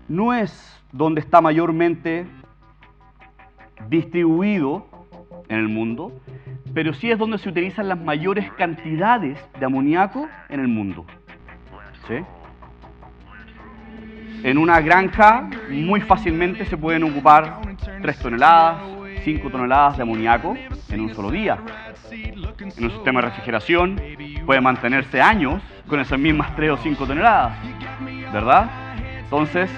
no es donde está mayormente distribuido en el mundo, pero sí es donde se utilizan las mayores cantidades de amoníaco en el mundo. ¿Sí? En una granja muy fácilmente se pueden ocupar 3 toneladas, 5 toneladas de amoníaco en un solo día. En un sistema de refrigeración puede mantenerse años con esas mismas 3 o 5 toneladas, ¿verdad? Entonces,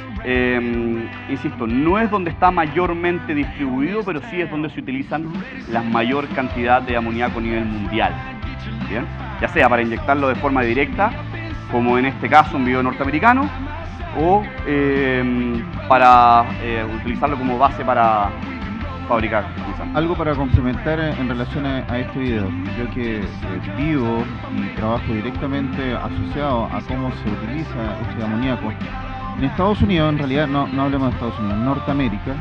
insisto, no es donde está mayormente distribuido, pero sí es donde se utilizan la mayor cantidad de amoníaco a nivel mundial. ¿Bien? Ya sea para inyectarlo de forma directa, como en este caso un video norteamericano, o para utilizarlo como base para fabricar. Algo para complementar en relación a este video. Yo que vivo y trabajo directamente asociado a cómo se utiliza este amoníaco. En Estados Unidos, en realidad no hablemos de Estados Unidos, en Norteamérica,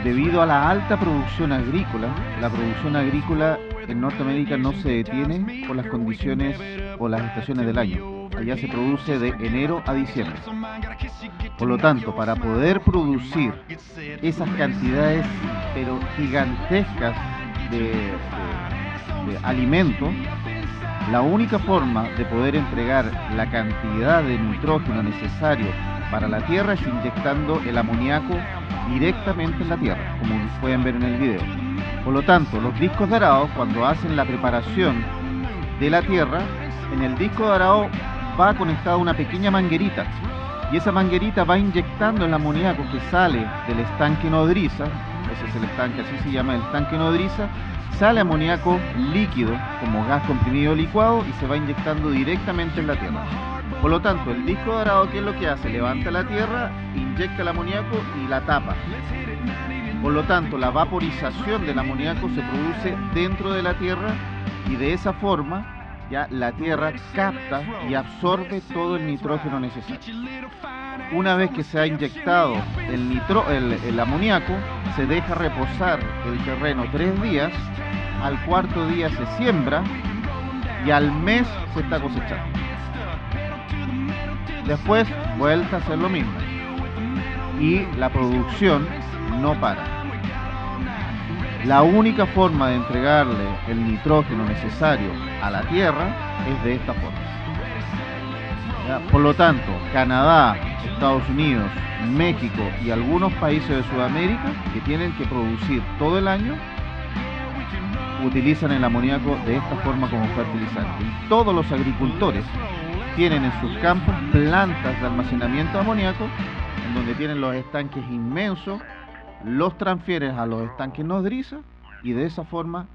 debido a la alta producción agrícola, la producción agrícola en Norteamérica no se detiene por las condiciones o las estaciones del año. Allá se produce de enero a diciembre. Por lo tanto, para poder producir esas cantidades pero gigantescas de alimentos, la única forma de poder entregar la cantidad de nitrógeno necesario para la tierra es inyectando el amoníaco directamente en la tierra, como pueden ver en el video. Por lo tanto, los discos de arado, cuando hacen la preparación de la tierra, en el disco de arado va conectada una pequeña manguerita, y esa manguerita va inyectando el amoníaco que sale del estanque nodriza. Ese es el estanque, así se llama, el estanque nodriza. Sale amoníaco líquido como gas comprimido licuado y se va inyectando directamente en la tierra. Por lo tanto, el disco de arado, ¿qué es lo que hace? Levanta la tierra, inyecta el amoníaco y la tapa. Por lo tanto, la vaporización del amoníaco se produce dentro de la tierra y de esa forma ya la tierra capta y absorbe todo el nitrógeno necesario. Una vez que se ha inyectado el amoníaco, se deja reposar el terreno 3 días, al 4.º día se siembra y al mes se está cosechando. Después vuelta a hacer lo mismo y la producción no para. La única forma de entregarle el nitrógeno necesario a la tierra es de esta forma. ¿Ya? Por lo tanto, Canadá, Estados Unidos, México y algunos países de Sudamérica que tienen que producir todo el año utilizan el amoníaco de esta forma como fertilizante. Y todos los agricultores tienen en sus campos plantas de almacenamiento de amoníaco en donde tienen los estanques inmensos, los transfieren a los estanques nodrizas y de esa forma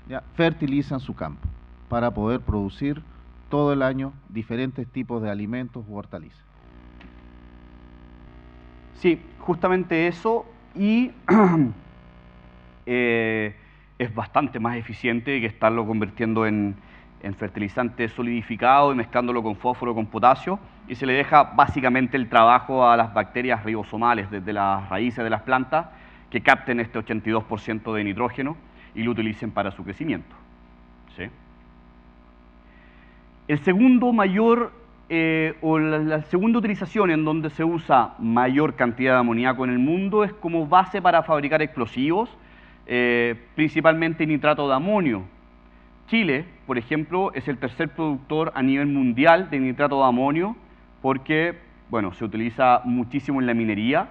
ya fertilizan su campo para poder producir todo el año diferentes tipos de alimentos u hortalizas. Sí, justamente eso, y es bastante más eficiente que estarlo convirtiendo en fertilizante solidificado y mezclándolo con fósforo, con potasio, y se le deja básicamente el trabajo a las bacterias ribosomales desde las raíces de las plantas que capten este 82% de nitrógeno y lo utilicen para su crecimiento. ¿Sí? El segundo mayor, la segunda utilización en donde se usa mayor cantidad de amoníaco en el mundo es como base para fabricar explosivos, principalmente nitrato de amonio. Chile, por ejemplo, es el tercer productor a nivel mundial de nitrato de amonio porque, bueno, se utiliza muchísimo en la minería.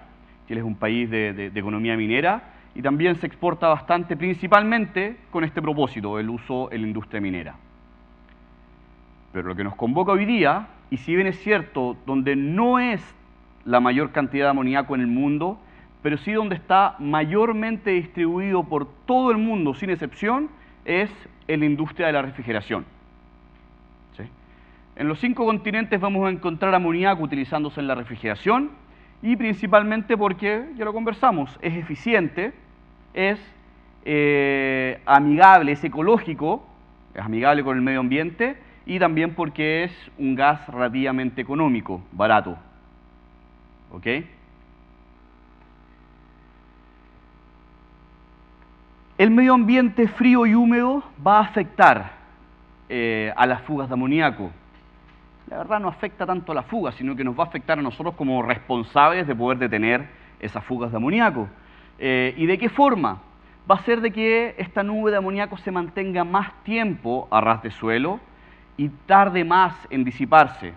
Chile es un país de economía minera y también se exporta bastante, principalmente con este propósito, el uso en la industria minera. Pero lo que nos convoca hoy día, y si bien es cierto, donde no es la mayor cantidad de amoníaco en el mundo, pero sí donde está mayormente distribuido por todo el mundo, sin excepción, es en la industria de la refrigeración. ¿Sí? En los 5 continentes vamos a encontrar amoníaco utilizándose en la refrigeración y principalmente porque, ya lo conversamos, es eficiente, es amigable, es ecológico, es amigable con el medio ambiente y también porque es un gas relativamente económico, barato. ¿Ok? El medio ambiente frío y húmedo va a afectar a las fugas de amoníaco. La verdad no afecta tanto a la fuga, sino que nos va a afectar a nosotros como responsables de poder detener esas fugas de amoníaco. ¿Y de qué forma? va a ser de que esta nube de amoníaco se mantenga más tiempo a ras de suelo y tarde más en disiparse.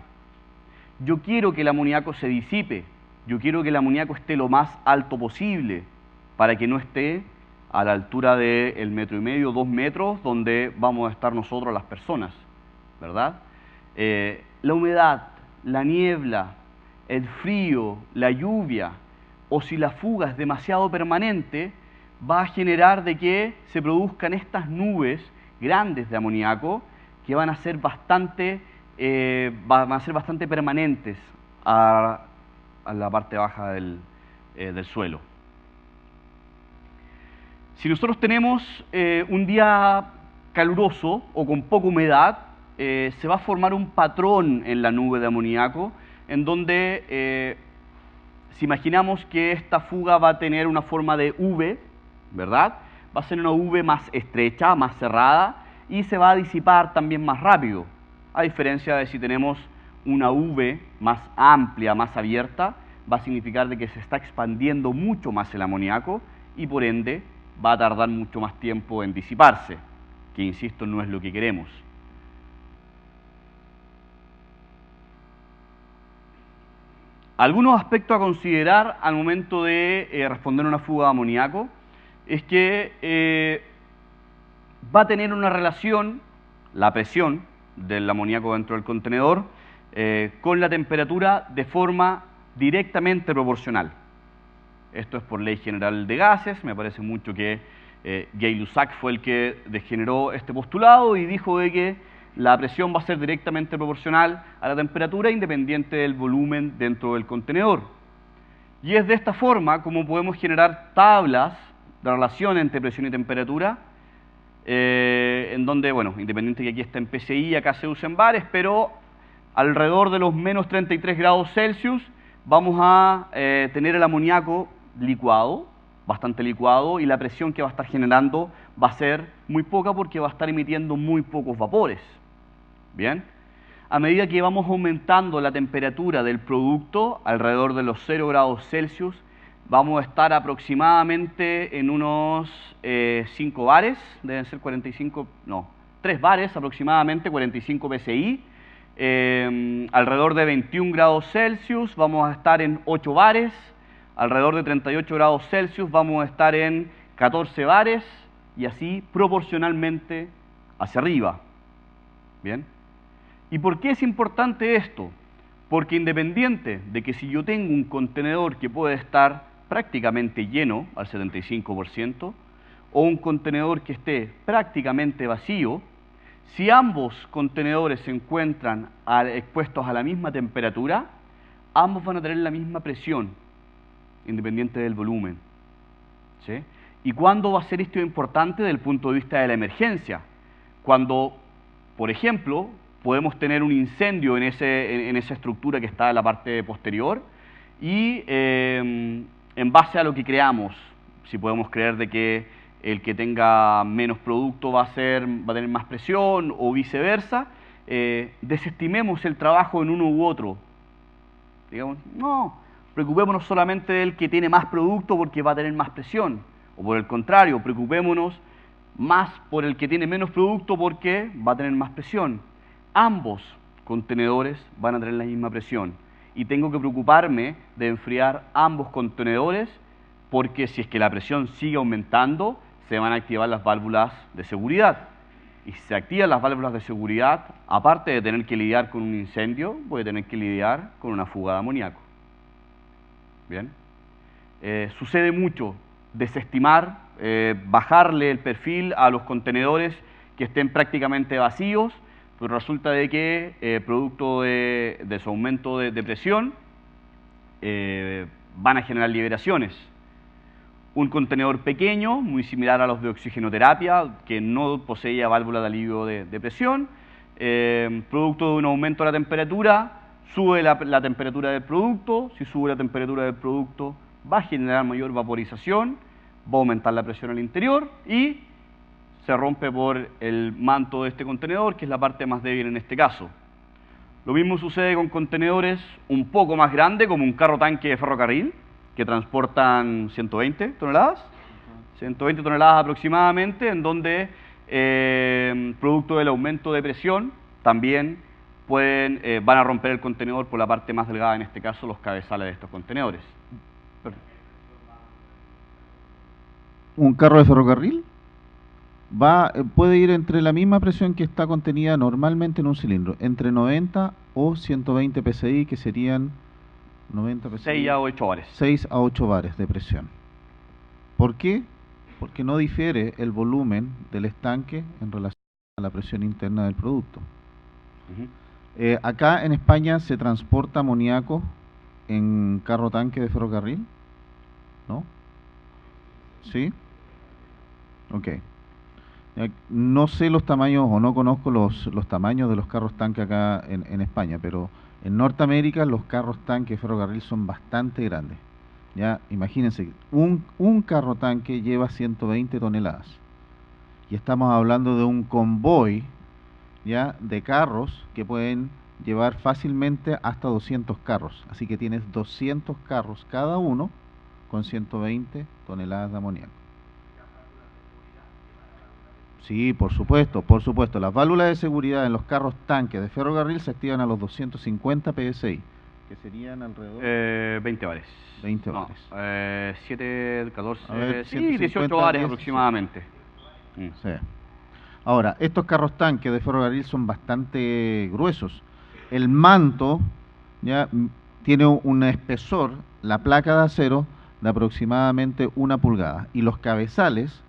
Yo quiero que el amoníaco se disipe, yo quiero que el amoníaco esté lo más alto posible para que no esté a la altura del 1,5 metros, 2 metros, donde vamos a estar nosotros las personas, ¿verdad? La humedad, la niebla, el frío, la lluvia, o si la fuga es demasiado permanente, va a generar de que se produzcan estas nubes grandes de amoníaco que van a ser bastante permanentes a la parte baja del suelo. Si nosotros tenemos un día caluroso o con poca humedad, se va a formar un patrón en la nube de amoníaco en donde si imaginamos que esta fuga va a tener una forma de V, ¿verdad? Va a ser una V más estrecha, más cerrada, y se va a disipar también más rápido, a diferencia de si tenemos una V más amplia, más abierta, va a significar de que se está expandiendo mucho más el amoníaco y por ende va a tardar mucho más tiempo en disiparse, que insisto, no es lo que queremos. Algunos aspectos a considerar al momento de responder a una fuga de amoníaco es que va a tener una relación, la presión del amoníaco dentro del contenedor, con la temperatura de forma directamente proporcional. Esto es por ley general de gases. Me parece mucho que Gay-Lussac fue el que generó este postulado y dijo de que la presión va a ser directamente proporcional a la temperatura independiente del volumen dentro del contenedor. Y es de esta forma como podemos generar tablas de relación entre presión y temperatura, en donde, bueno, independiente que aquí está en PSI, acá se usa en bares, pero alrededor de los menos 33 grados Celsius vamos a tener el amoníaco licuado, bastante licuado, y la presión que va a estar generando va a ser muy poca porque va a estar emitiendo muy pocos vapores. Bien, a medida que vamos aumentando la temperatura del producto alrededor de los 0 grados Celsius, vamos a estar aproximadamente en unos 5 bares, deben ser 3 bares aproximadamente, 45 PSI. Alrededor de 21 grados Celsius vamos a estar en 8 bares, alrededor de 38 grados Celsius vamos a estar en 14 bares y así proporcionalmente hacia arriba. Bien. ¿Y por qué es importante esto? Porque independiente de que si yo tengo un contenedor que puede estar prácticamente lleno al 75% o un contenedor que esté prácticamente vacío, si ambos contenedores se encuentran expuestos a la misma temperatura, ambos van a tener la misma presión, independiente del volumen. ¿Sí? ¿Y cuándo va a ser esto importante desde el punto de vista de la emergencia? Cuando, por ejemplo, podemos tener un incendio en esa estructura que está en la parte posterior y en base a lo que creamos, si podemos creer de que el que tenga menos producto va a tener más presión o viceversa, desestimemos el trabajo en uno u otro. Digamos, no, preocupémonos solamente del que tiene más producto porque va a tener más presión. O por el contrario, preocupémonos más por el que tiene menos producto porque va a tener más presión. Ambos contenedores van a tener la misma presión y tengo que preocuparme de enfriar ambos contenedores porque si es que la presión sigue aumentando, se van a activar las válvulas de seguridad. Y si se activan las válvulas de seguridad, aparte de tener que lidiar con un incendio, voy a tener que lidiar con una fuga de amoníaco. Bien. Sucede mucho desestimar, bajarle el perfil a los contenedores que estén prácticamente vacíos, pero resulta de que producto de su aumento de presión van a generar liberaciones. Un contenedor pequeño, muy similar a los de oxigenoterapia, que no poseía válvula de alivio de presión, producto de un aumento de la temperatura, sube la temperatura del producto. Si sube la temperatura del producto, va a generar mayor vaporización, va a aumentar la presión al interior y se rompe por el manto de este contenedor, que es la parte más débil en este caso. Lo mismo sucede con contenedores un poco más grandes, como un carro tanque de ferrocarril, que transportan 120 toneladas. 120 toneladas aproximadamente, en donde, producto del aumento de presión, también van a romper el contenedor por la parte más delgada, en este caso los cabezales de estos contenedores. Un carro de ferrocarril puede ir entre la misma presión que está contenida normalmente en un cilindro, entre 90 o 120 psi, que serían 90 psi, 6 a 8 bares. 6 a 8 bares de presión. ¿Por qué? Porque no difiere el volumen del estanque en relación a la presión interna del producto. Acá en España se transporta amoníaco en carro tanque de ferrocarril, ¿no? ¿Sí? Ok. No sé los tamaños, o no conozco los tamaños de los carros tanque acá en España, pero en Norteamérica los carros tanque de ferrocarril son bastante grandes. Ya, imagínense, un carro tanque lleva 120 toneladas. Y estamos hablando de un convoy, ya, de carros que pueden llevar fácilmente hasta 200 carros. Así que tienes 200 carros cada uno con 120 toneladas de amoníaco. Sí, por supuesto, por supuesto. Las válvulas de seguridad en los carros tanques de ferrocarril se activan a los 250 psi, que serían alrededor... 20 bares. 20 bares. No, 7, 14, ver, sí, 18 bares aproximadamente. Sí. Ahora, estos carros tanques de ferrocarril son bastante gruesos. El manto ya tiene un espesor, la placa de acero, de aproximadamente 1 pulgada. Y los cabezales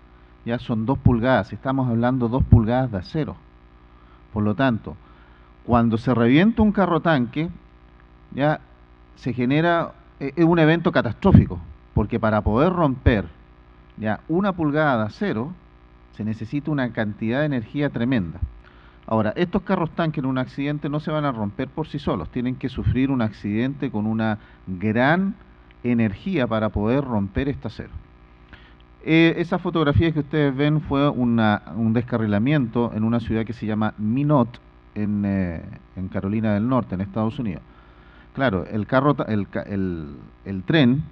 ya son 2 pulgadas. Estamos hablando 2 pulgadas de acero. Por lo tanto, cuando se revienta un carro tanque, ya se genera un evento catastrófico, porque para poder romper ya 1 pulgada de acero se necesita una cantidad de energía tremenda. Ahora, estos carros tanques en un accidente no se van a romper por sí solos, tienen que sufrir un accidente con una gran energía para poder romper este acero. Esa fotografía que ustedes ven fue un descarrilamiento en una ciudad que se llama Minot, en Carolina del Norte, en Estados Unidos. Claro, el tren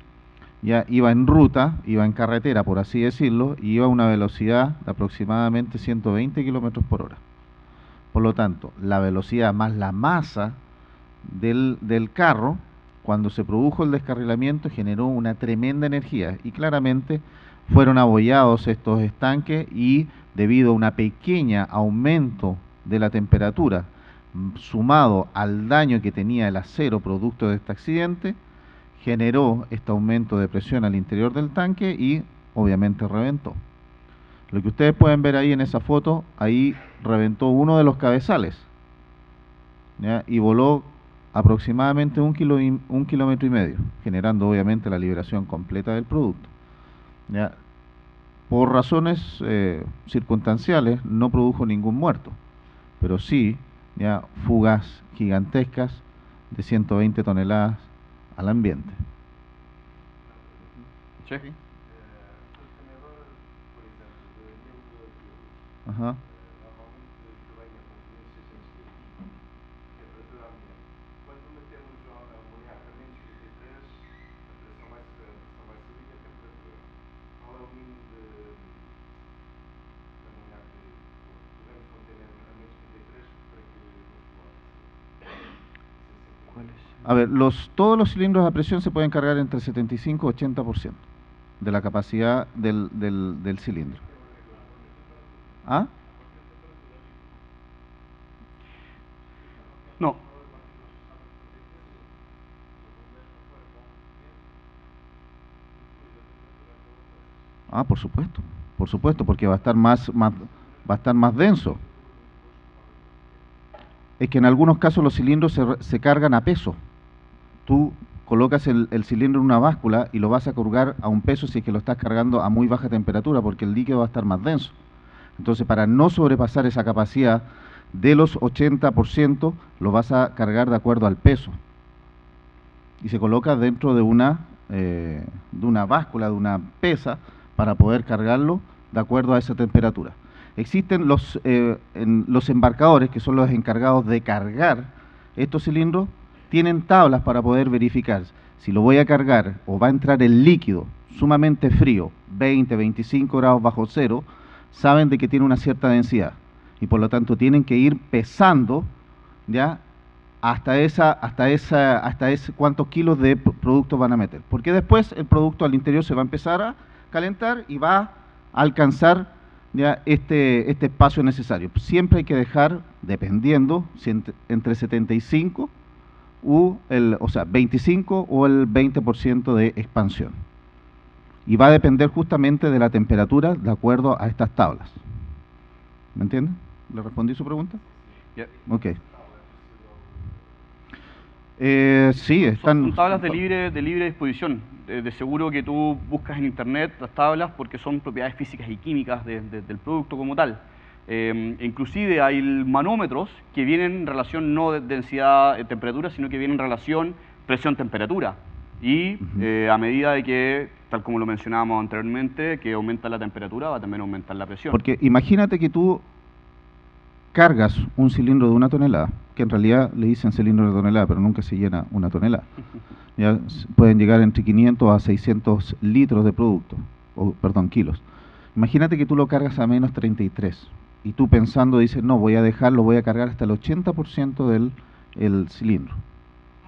ya iba en ruta, iba en carretera, por así decirlo, y iba a una velocidad de aproximadamente 120 kilómetros por hora. Por lo tanto, la velocidad más la masa del carro, cuando se produjo el descarrilamiento, generó una tremenda energía, y claramente fueron abollados estos estanques, y debido a una pequeña aumento de la temperatura, sumado al daño que tenía el acero producto de este accidente, generó este aumento de presión al interior del tanque y obviamente reventó. Lo que ustedes pueden ver ahí en esa foto, ahí reventó uno de los cabezales, ¿ya? Y voló aproximadamente 1,5 kilómetros, generando obviamente la liberación completa del producto, ¿ya? Por razones circunstanciales no produjo ningún muerto, pero sí ya fugas gigantescas de 120 toneladas al ambiente. Sí. Ajá. A ver, todos los cilindros a presión se pueden cargar entre 75 y 80% de la capacidad del cilindro. ¿Ah? No. Ah, por supuesto, porque va a estar más denso. Es que en algunos casos los cilindros se cargan a peso. Tú colocas el cilindro en una báscula y lo vas a cargar a un peso si es que lo estás cargando a muy baja temperatura, porque el líquido va a estar más denso. Entonces, para no sobrepasar esa capacidad de los 80%, lo vas a cargar de acuerdo al peso. Y se coloca dentro de una báscula, de una pesa, para poder cargarlo de acuerdo a esa temperatura. Existen los embarcadores, que son los encargados de cargar estos cilindros, tienen tablas para poder verificar Si lo voy a cargar o va a entrar el líquido sumamente frío, 20, 25 grados bajo cero, saben de que tiene una cierta densidad y por lo tanto tienen que ir pesando ya hasta ese cuántos kilos de producto van a meter, porque después el producto al interior se va a empezar a calentar y va a alcanzar ya este espacio necesario. Siempre hay que dejar, dependiendo, si entre 75 o sea, 25 o el 20% de expansión. Y va a depender justamente de la temperatura de acuerdo a estas tablas. ¿Me entienden? ¿Le respondí su pregunta? Yeah. Ok. Sí, están... Son tablas de libre disposición. De seguro que tú buscas en internet las tablas porque son propiedades físicas y químicas del producto como tal. Inclusive hay manómetros que vienen en relación no de densidad temperatura, sino que vienen en relación presión-temperatura. Y a medida de que, tal como lo mencionábamos anteriormente, que aumenta la temperatura, va también a aumentar la presión. Porque imagínate que tú cargas un cilindro de 1 tonelada, que en realidad le dicen cilindro de tonelada, pero nunca se llena 1 tonelada. Ya pueden llegar entre 500 a 600 litros de producto, kilos. Imagínate que tú lo cargas a menos 33 y tú pensando dices, no, voy a cargar hasta el 80% del cilindro,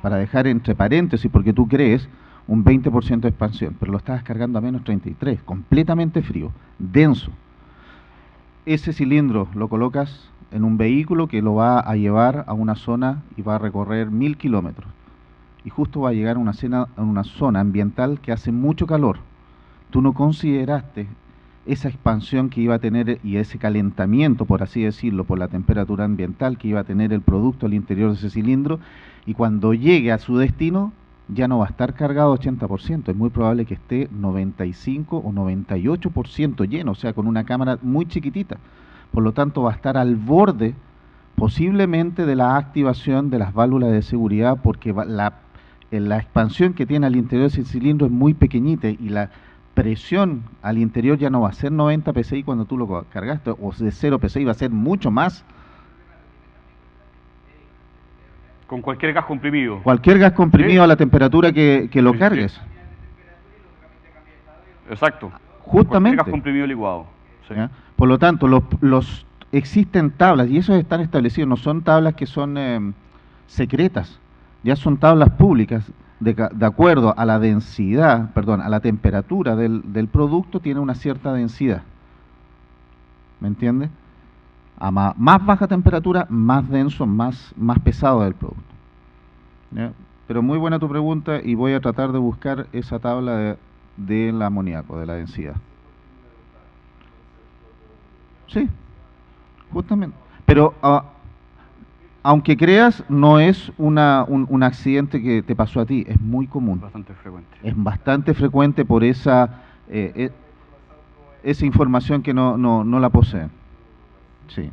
para dejar entre paréntesis, porque tú crees un 20% de expansión, pero lo estás cargando a menos 33, completamente frío, denso. Ese cilindro lo colocas en un vehículo que lo va a llevar a una zona y va a recorrer 1000 kilómetros. Y justo va a llegar a una zona ambiental que hace mucho calor. Tú no consideraste esa expansión que iba a tener y ese calentamiento, por así decirlo, por la temperatura ambiental que iba a tener el producto al interior de ese cilindro, y cuando llegue a su destino ya no va a estar cargado 80%, es muy probable que esté 95 o 98% lleno, o sea, con una cámara muy chiquitita. Por lo tanto, va a estar al borde posiblemente de la activación de las válvulas de seguridad, porque la expansión que tiene al interior de ese cilindro es muy pequeñita y la presión al interior ya no va a ser 90 psi cuando tú lo cargaste, o de 0 psi, va a ser mucho más. Con cualquier gas comprimido. Cualquier gas comprimido a la temperatura que lo cargues. Exacto. Justamente. Cualquier gas comprimido licuado. Sí. Por lo tanto, existen tablas, y esos están establecidos, no son tablas que son secretas, ya son tablas públicas, de acuerdo a la densidad, a la temperatura del producto, tiene una cierta densidad. ¿Me entiendes? A más baja temperatura, más denso, más pesado del producto. ¿Ya? Pero muy buena tu pregunta y voy a tratar de buscar esa tabla del amoníaco, de la densidad. Sí, justamente. Pero aunque creas, no es un accidente que te pasó a ti, es muy común. Bastante frecuente. Es bastante frecuente por esa información que no la poseen. Sí.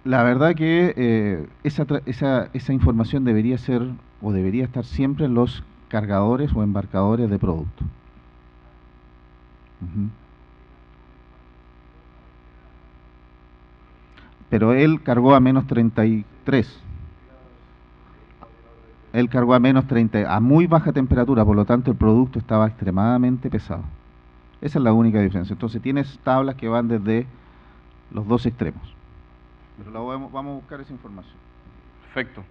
La verdad que esa información debería ser o debería estar siempre en los cargadores o embarcadores de producto. Pero él cargó a menos 33. Él cargó a menos 30, a muy baja temperatura, por lo tanto el producto estaba extremadamente pesado. Esa es la única diferencia. Entonces tienes tablas que van desde los dos extremos. Pero vamos a buscar esa información. Perfecto.